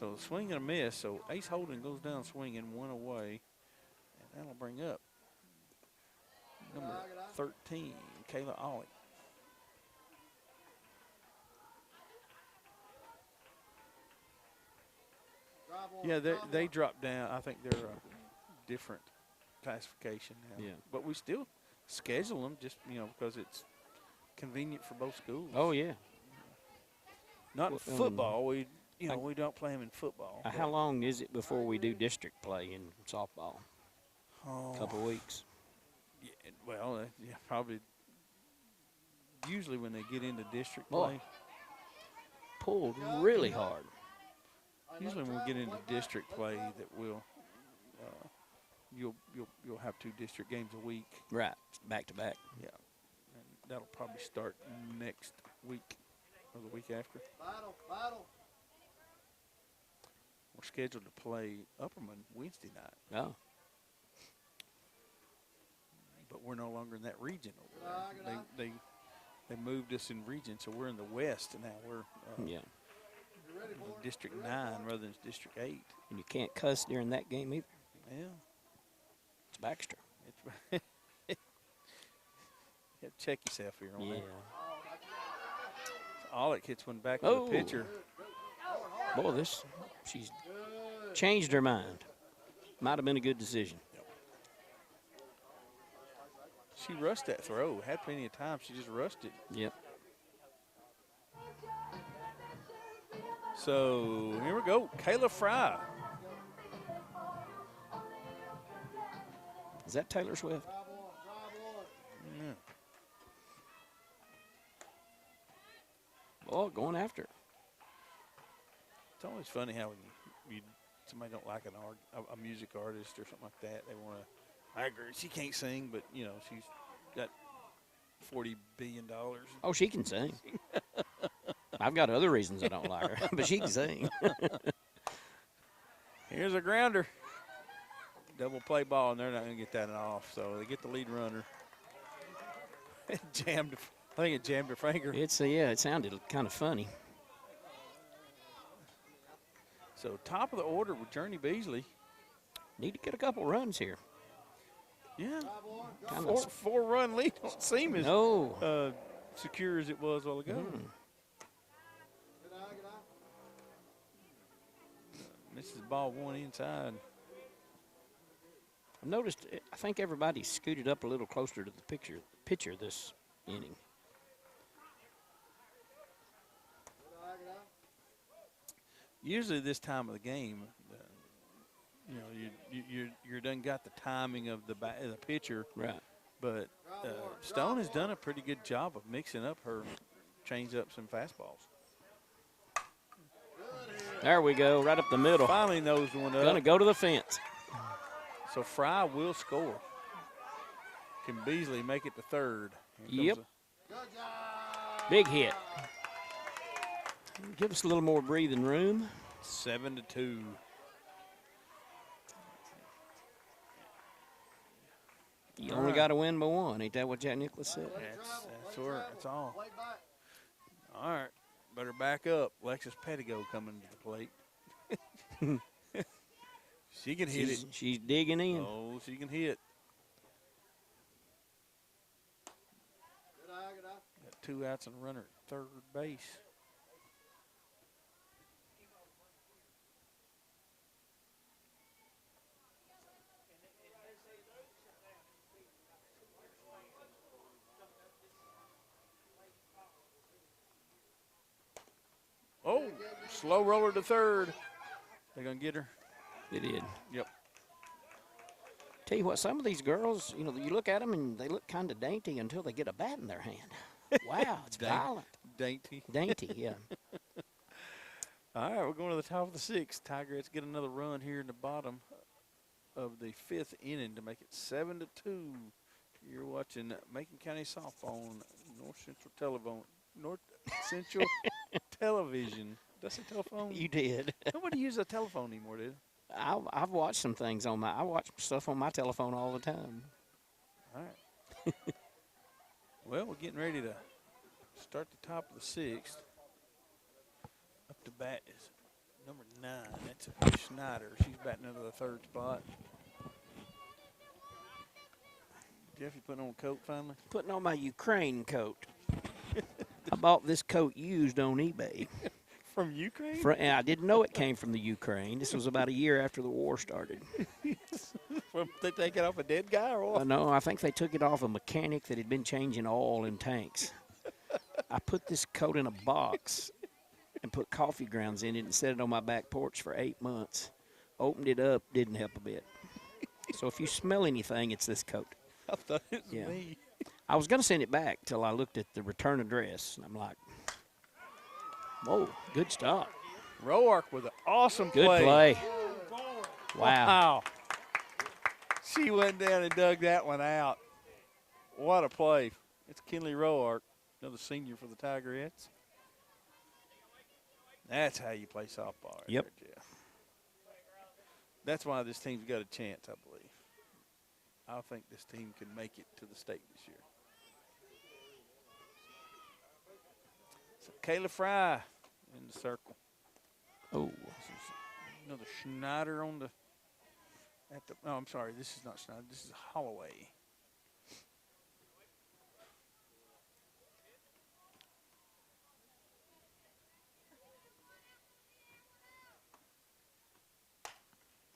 So swing and a miss. So Ace Holden goes down swinging, 1 away, and that'll bring up number 13, Kayla Ollie. Yeah, they dropped down. I think they're a different classification now. Yeah. But we still schedule them just, because it's convenient for both schools. Oh, yeah. Not in football. We don't play them in football. How long is it before we do district play in softball? A couple weeks. Yeah, well, probably. Usually when they get into district Boy. play. Pulled really hard. Usually when we get into district play, that you'll have 2 district games a week. Right, back to back. Yeah, and that'll probably start next week or the week after. Battle. We're scheduled to play Upperman Wednesday night, Oh, but we're no longer in that region over there. They moved us in region, so we're in the west now. We're yeah. in District 9 rather than District 8. And you can't cuss during that game either. Yeah. It's Baxter. You have to check yourself here on Yeah. that. Ollick hits one back to Oh. the pitcher. Boy, she's changed her mind. Might have been a good decision. She rushed that throw. Had plenty of time. She just rushed it. Yep. So here we go. Kayla Fry. Is that Taylor Swift? Yeah. Boy, going after her. It's always funny how when somebody don't like a music artist or something like that, they want to. I agree. She can't sing, but she's got $40 billion. Oh, she can sing. I've got other reasons I don't like her, but she can sing. Here's a grounder. Double play ball, and they're not going to get that off. So they get the lead runner. I think it jammed her finger. It sounded kind of funny. So top of the order with Journey Beasley. Need to get a couple runs here. Yeah. Kinda Four-run lead don't seem as secure as it was a while ago. Misses the ball one inside. I've noticed, I think everybody scooted up a little closer to the pitcher this inning. usually this time of the game, you know, you're done got the timing of the pitcher, Right. but Stone has done a pretty good job of mixing up her change-ups and fastballs. There we go, right up the middle. Finally nosed one up. Gonna go to the fence. So Fry will score. Can Beasley make it to third? Yep. Big hit. Give us a little more breathing room. 7-2. You only got to win by one. Ain't that what Jack Nicklaus said? That's all. All right. Better back up. Lexus Pettigo coming to the plate. She can hit it. She's digging in. Oh, she can hit. Got 2 outs and a runner at third base. Oh, slow roller to third. They're going to get her. They did. Yep. Tell you what, some of these girls, you know, you look at them and they look kind of dainty until they get a bat in their hand. Wow, it's violent. Dainty. Dainty, yeah. All right, we're going to the top of the 6th. Tigrettes get another run here in the bottom of the 5th inning to make it 7-2. You're watching Macon County softball on North Central Television. Did I say telephone? You did. Nobody uses a telephone anymore, dude. I've watched some things on I watch stuff on my telephone all the time. All right. Well, we're getting ready to start the top of the 6th. Up to bat is number 9. That's Schneider. She's batting into the third spot. Jeff, you putting on a coat finally? Putting on my Ukraine coat. I bought this coat used on eBay. From Ukraine? And I didn't know it came from the Ukraine. This was about a year after the war started. They take it off a dead guy or what? No, I think they took it off a mechanic that had been changing oil in tanks. I put this coat in a box and put coffee grounds in it and set it on my back porch for 8 months. Opened it up, didn't help a bit. So if you smell anything, it's this coat. I thought it was me. I was going to send it back till I looked at the return address, and I'm like, whoa, good stop. Roark with an awesome Good play. Wow. She went down and dug that one out. What a play. It's Kinley Roark, another senior for the Tigrettes. That's how you play softball. Right Yep. there, Jeff. That's why this team's got a chance, I believe. I think this team can make it to the state this year. So Kayla Fry in the circle. Oh. Another Schneider on the – I'm sorry. This is not Schneider. This is Holloway.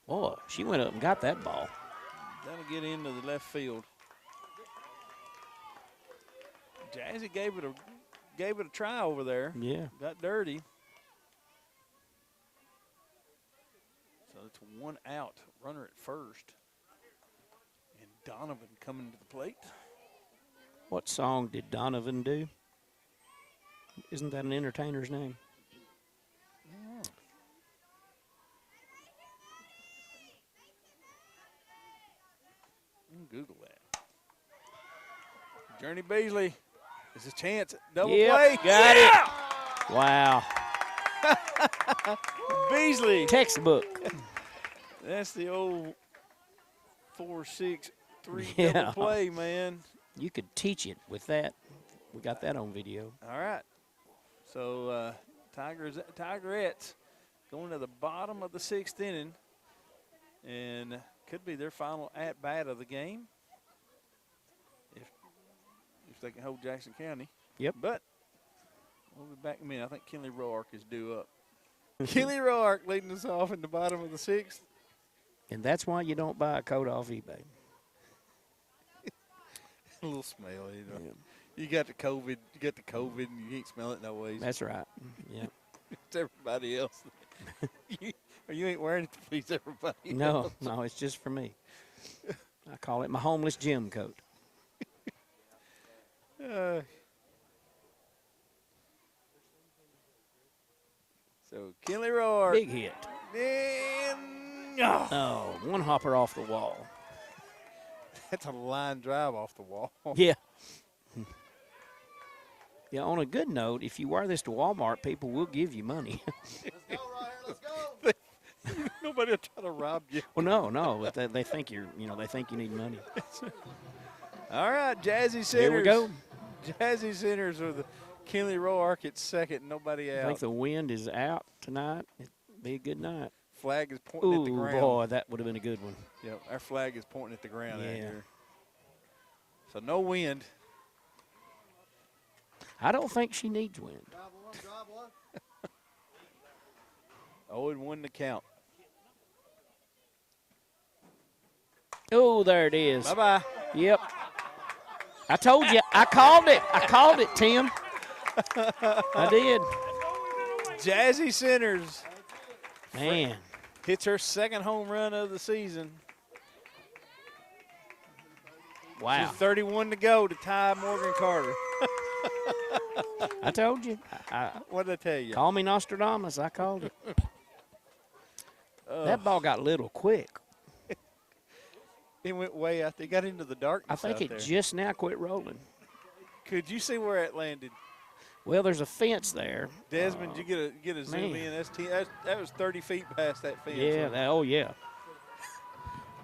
Boy, she went up and got that ball. That'll get into the left field. Jazzy gave it a try over there. Yeah. Got dirty. So it's 1 out. Runner at first. And Donovan coming to the plate. What song did Donovan do? Isn't that an entertainer's name? Google that. Journey Beasley is a chance. Double Yep, play. got it. Wow. Beasley. Textbook. That's the old 4-6-3 Yeah. double play, man. You could teach it with that. We got that on video. All right. So Tigrettes going to the bottom of the 6th inning. And could be their final at-bat of the game if they can hold Jackson County. Yep. But we'll be back in a minute. I think Kinley Roark is due up. Kinley Roark leading us off in the bottom of the 6th. And that's why you don't buy a coat off eBay. A little smelly, you know. Yeah. You got the COVID. And you can't smell it no ways. That's right. Yeah. It's everybody else. You ain't wearing it to please everybody. No, no, it's just for me. I call it my homeless gym coat. So Kinley Roar. Big hit. And, Oh, one hopper off the wall. that's a line drive off the wall. Yeah. Yeah, on a good note, if you wear this to Walmart, people will give you money. Let's go, Ryder. Let's go. Nobody will try to rob you. Well, no, but they think they think you need money. All right, Jazzy Centers. Here we go. Jazzy Centers with the Kinley Roark at second. Nobody out. I think the wind is out tonight. It'd be a good night. Flag is pointing at the Ooh, ground. boy, that would have been a good one. Yep, our flag is pointing at the ground out Yeah. here. So no wind. I don't think she needs wind. Drive one. 0-1 to count. Oh, there it is. Bye-bye. Yep. I told you. I called it. I called it, Tim. I did. Jazzy Centers Man. hits her second home run of the season. Wow. She's 31 to go to tie Morgan Carter. I told you. What did I tell you? Call me Nostradamus. I called it. That ball got little quick. It went way out. They got into the darkness. I think out it there. just now quit rolling. Could you see where it landed? Well, there's a fence there. Desmond, you get a zoom man. in. That was 30 feet past that fence. Yeah. Oh, yeah.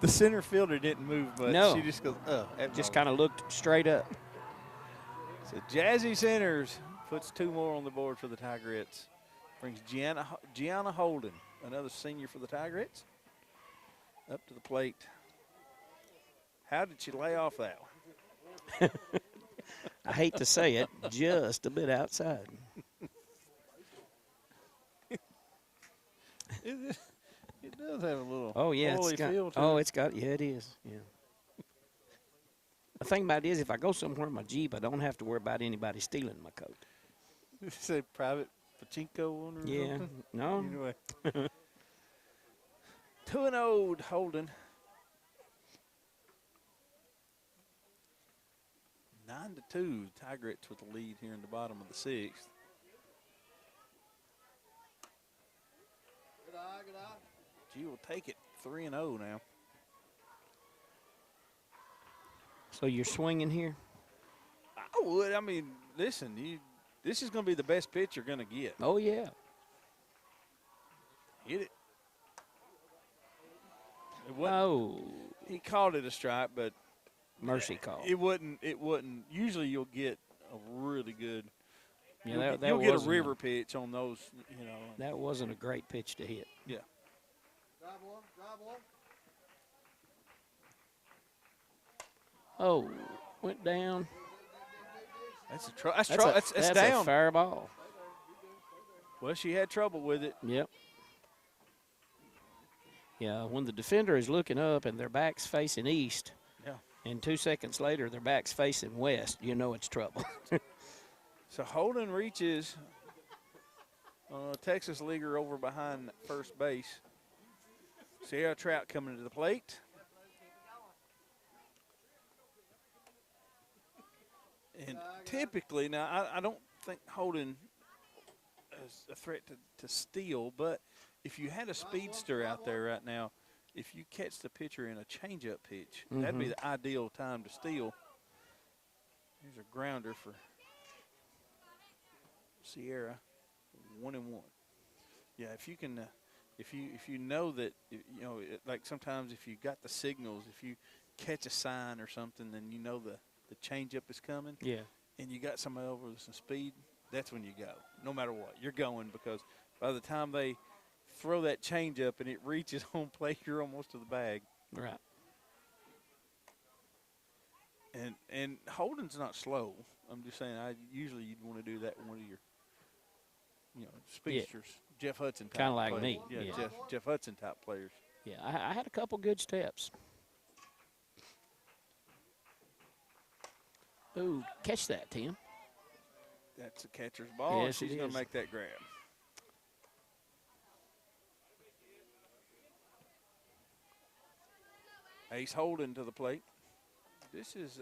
The center fielder didn't move much. No. She just goes, that Just ball. kind of looked straight up. So Jazzy Centers puts two more on the board for the Tigrettes. Brings Gianna Holden, another senior for the Tigrettes, up to the plate. How did she lay off that one? I hate to say it, just a bit outside. It does have a little Oh, yeah. oily It's got, feel to oh, it. it's got, yeah, it is. Yeah. The thing about it is, if I go somewhere in my Jeep, I don't have to worry about anybody stealing my coat. Say private pachinko on her or Yeah. something? No. Anyway. 2-0 Holden. 9-2, Tigrettes with the lead here in the bottom of the sixth. Good eye, good eye. G will take it 3-0 now. So you're swinging here? I would. I mean, listen, this is going to be the best pitch you're going to get. Oh, yeah. Hit it. It wasn't, Oh, he called it a strike, but mercy call. it wasn't. Usually you'll get a really good. Yeah, you'll get a wasn't river pitch on those. That wasn't a great pitch to hit. Yeah. Drive one, drive one. Oh, went down. That's that's That's down. a fair ball. Well, she had trouble with it. Yep. Yeah, when the defender is looking up and their back's facing east, Yeah. and 2 seconds later their back's facing west, you know it's trouble. So Holden reaches Texas leaguer over behind first base. Sierra Trout coming to the plate. And typically, now I don't think Holden is a threat to steal, but if you had a speedster out there right now, if you catch the pitcher in a changeup pitch, that'd be the ideal time to steal. Here's a grounder for Sierra, 1-1. Yeah, if you can, if you know that, like sometimes if you got the signals, if you catch a sign or something, then you know the changeup is coming. Yeah. And you got somebody over with some speed, that's when you go. No matter what, you're going, because by the time they throw that changeup and it reaches home plate, you're almost to the bag. Right. And Holden's not slow. I'm just saying, usually you'd want to do that with one of your, speedsters, Jeff Hudson type. Kinda like players. me, Yeah, yeah. Jeff Hudson type players. Yeah, I had a couple good steps. Ooh, catch that, Tim. That's a catcher's ball. Yes, She's it going is. to make that grab. Ace Holden to the plate. This is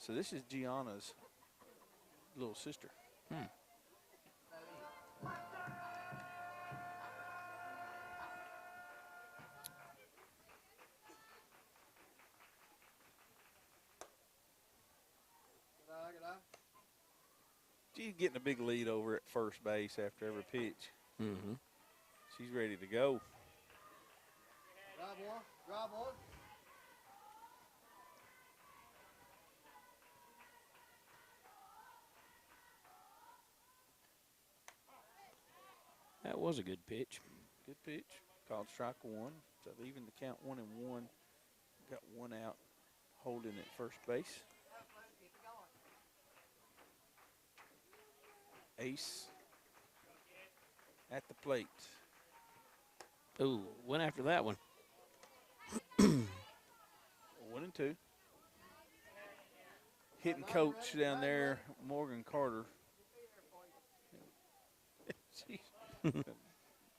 this is Gianna's little sister. Good eye. She's getting a big lead over at first base after every pitch. Mm-hmm. She's ready to go. Drive one. That was a good pitch. Good pitch. Called strike one. So even the count 1-1. Got one out. Holding at first base. Ace at the plate. Ooh, went after that one. 1-2. Hitting coach down there, Morgan Carter. She's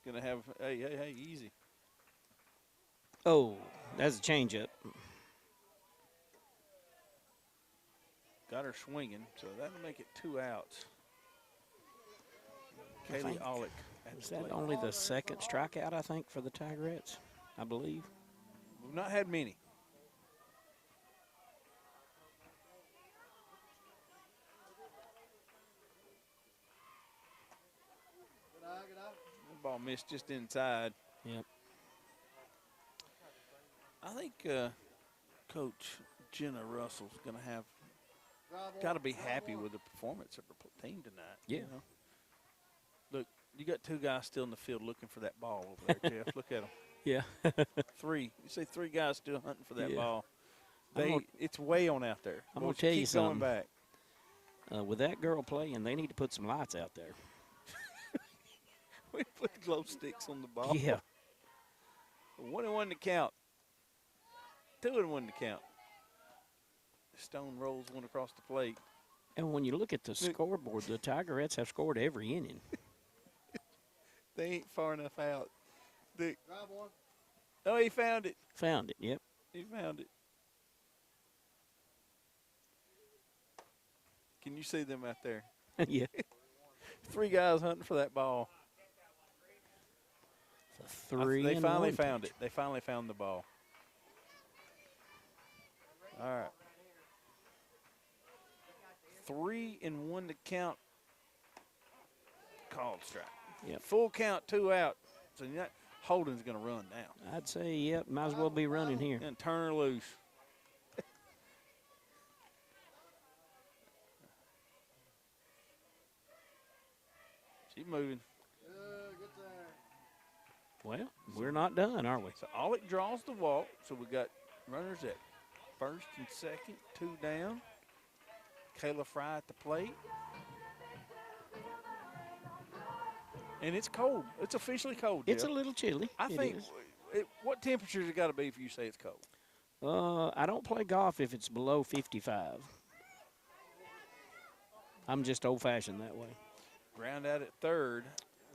gonna have hey, easy. Oh, that's a changeup. Got her swinging, so that'll make it 2 outs. I Kaylee think- Olick at Is the that plate. only the second strikeout, I think, for the Tigerettes? I believe. We've not had many. Good eye. The ball missed just inside. Yep. I think Coach Jenna Russell's going to have Drive one. got to be happy with the performance of her team tonight. Yeah. You know? Look, you got 2 guys still in the field looking for that ball over there, Jeff. Look at them. Yeah. 3. You say 3 guys still hunting for that Yeah. ball. I'm gonna- It's way on out there. I'm gonna Boys, tell you keep going something. back. With that girl playing, they need to put some lights out there. We put glow sticks on the ball. Yeah. 1-1 to count. 2-1 to count. Stone rolls one across the plate. And when you look at the scoreboard, the Tigerettes have scored every inning. They ain't far enough out. Drive one. Oh, he found it. Found it, yep. He found it. Can you see them out there? Yeah. 3 guys hunting for that ball. It's a 3 They and finally 1 found pitch. it. They finally found the ball. All right. 3-1 to count. Called strike. Yep. Full count, 2 out. So Holden's going to run now. I'd say, yep, might as well be running here. And turn her loose. She's moving. Good there. Well, we're not done, are we? So Olick draws the walk. So we got runners at first and second, 2 down. Kayla Fry at the plate. And it's cold. It's officially cold. It's Jeff. a little chilly. I It think. is. What temperatures it got to be for you to say it's cold? I don't play golf if it's below 55. I'm just old-fashioned that way. Ground out at third.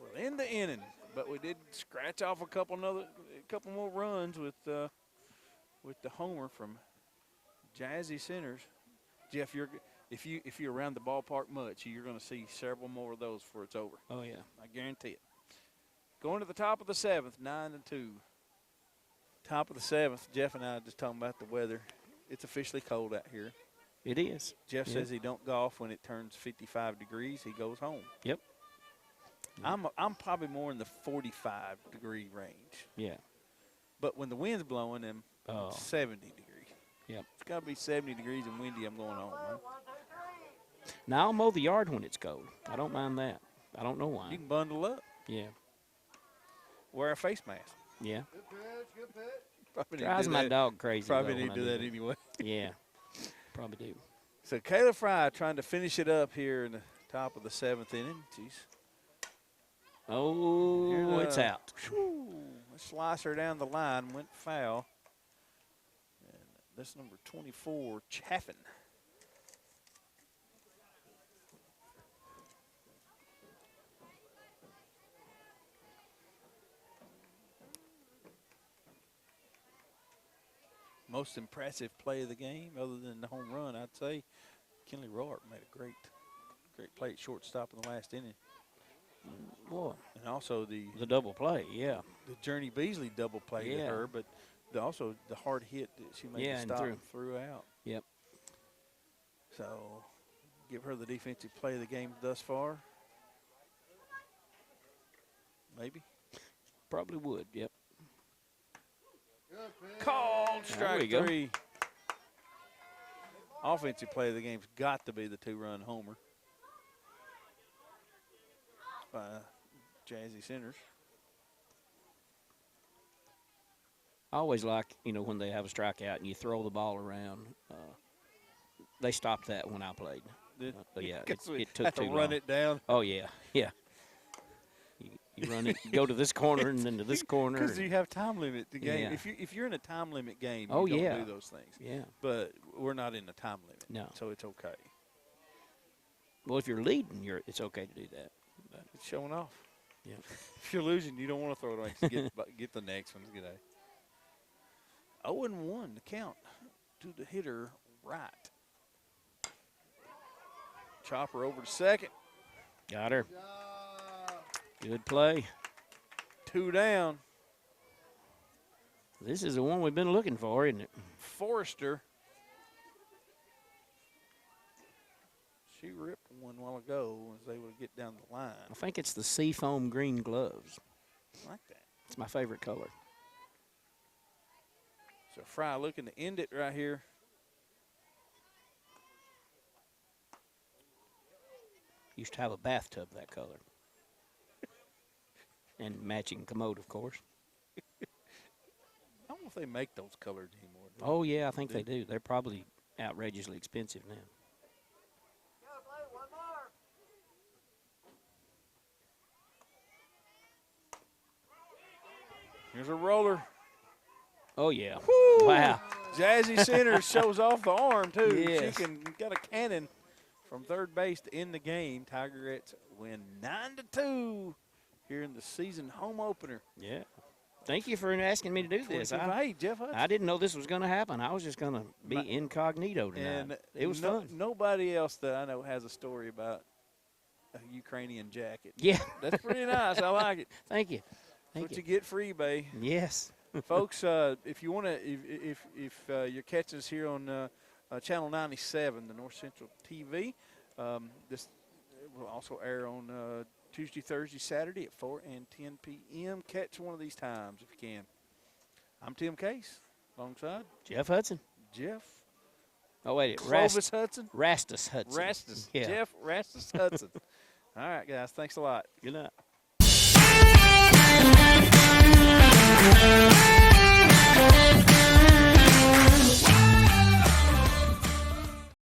We'll end the inning, but we did scratch off a couple more runs with the homer from Jazzy Centers. Jeff, if you're around the ballpark much, you're going to see several more of those before it's over. Oh, yeah. I guarantee it. Going to the top of the 7th, 9-2. Top of the 7th, Jeff and I just talking about the weather. It's officially cold out here. It is. Jeff Yep. says he don't golf when it turns 55 degrees. He goes home. Yep. I'm probably more in the 45-degree range. Yeah. But when the wind's blowing, I'm Oh. 70 degrees. Yep. It's got to be 70 degrees and windy. I'm going home, man. Now, I'll mow the yard when it's cold. I don't mind that. I don't know why. You can bundle up, Yeah. wear a face mask. Yeah. Good pitch. Probably need to Drives do my that. dog crazy. Probably though, need when to do I that anyway. Yeah. Probably do. So Kayla Fry trying to finish it up here in the top of the 7th inning. Jeez. Oh, Here's it's a- out. Whew, a slicer down the line went foul. And that's number 24, Chaffin. most impressive play of the game, other than the home run, I'd say Kenley Roark made a great play at shortstop in the last inning. Boy, And also the double play, yeah. the Journey Beasley double play to Yeah. her, but also the hard hit that she made Yeah, to and stop through. and threw out. Yep. So give her the defensive play of the game thus far. Maybe. Probably would, yep. Good pitch. Called There we strike go. 3. Offensive play of the game's got to be the 2-run homer by Jazzy Centers. I always like, when they have a strikeout and you throw the ball around. They stopped that when I played. Yeah, it took Have to too run long. it down. Oh, yeah. You run it, go to this corner and then to this corner. Because you have time limit the game. Yeah. If you're in a time limit game, Oh, you don't yeah. do those things. Yeah. But we're not in the time limit. No. So it's okay. Well, if you're leading, it's okay to do that. But, It's showing off. yeah. If you're losing, you don't want to throw it away. Get the next one. Get a 0-1 the count to the hitter right. Chopper over to second. Got her. Job. Good play. 2 down. This is the one we've been looking for, isn't it? Forrester. She ripped one while ago and was able to get down the line. I think it's the seafoam green gloves. I like that. It's my favorite color. So Fry looking to end it right here. Used to have a bathtub that color. And matching commode, of course. I don't know if they make those colors anymore. do they? Oh, yeah, I think they do. They're probably outrageously expensive now. Go, play one more. Here's a roller. Oh, yeah. Woo! Wow. Jazzy Centers shows off the arm, too. Yes. She got a cannon from third base to end the game. Tigerettes win 9-2 here in the season home opener. Yeah. Thank you for asking me to do this. Hey, Jeff Hudson. I didn't know this was going to happen. I was just going to be incognito tonight. And it was fun. Nobody else that I know has a story about a Ukrainian jacket. Yeah. That's pretty nice. I like it. Thank you. That's Thank what you. you get for eBay. Yes. Folks, if you want to, if you're catching us here on Channel 97, the North Central TV, this will also air on Tuesday, Thursday, Saturday at 4 and 10 p.m. Catch one of these times if you can. I'm Tim Case, alongside Jeff Hudson. Jeff Oh, wait. Clovis Hudson. Rastus Hudson. Rastus. Yeah. Jeff Rastus Hudson. All right, guys. Thanks a lot. Good night.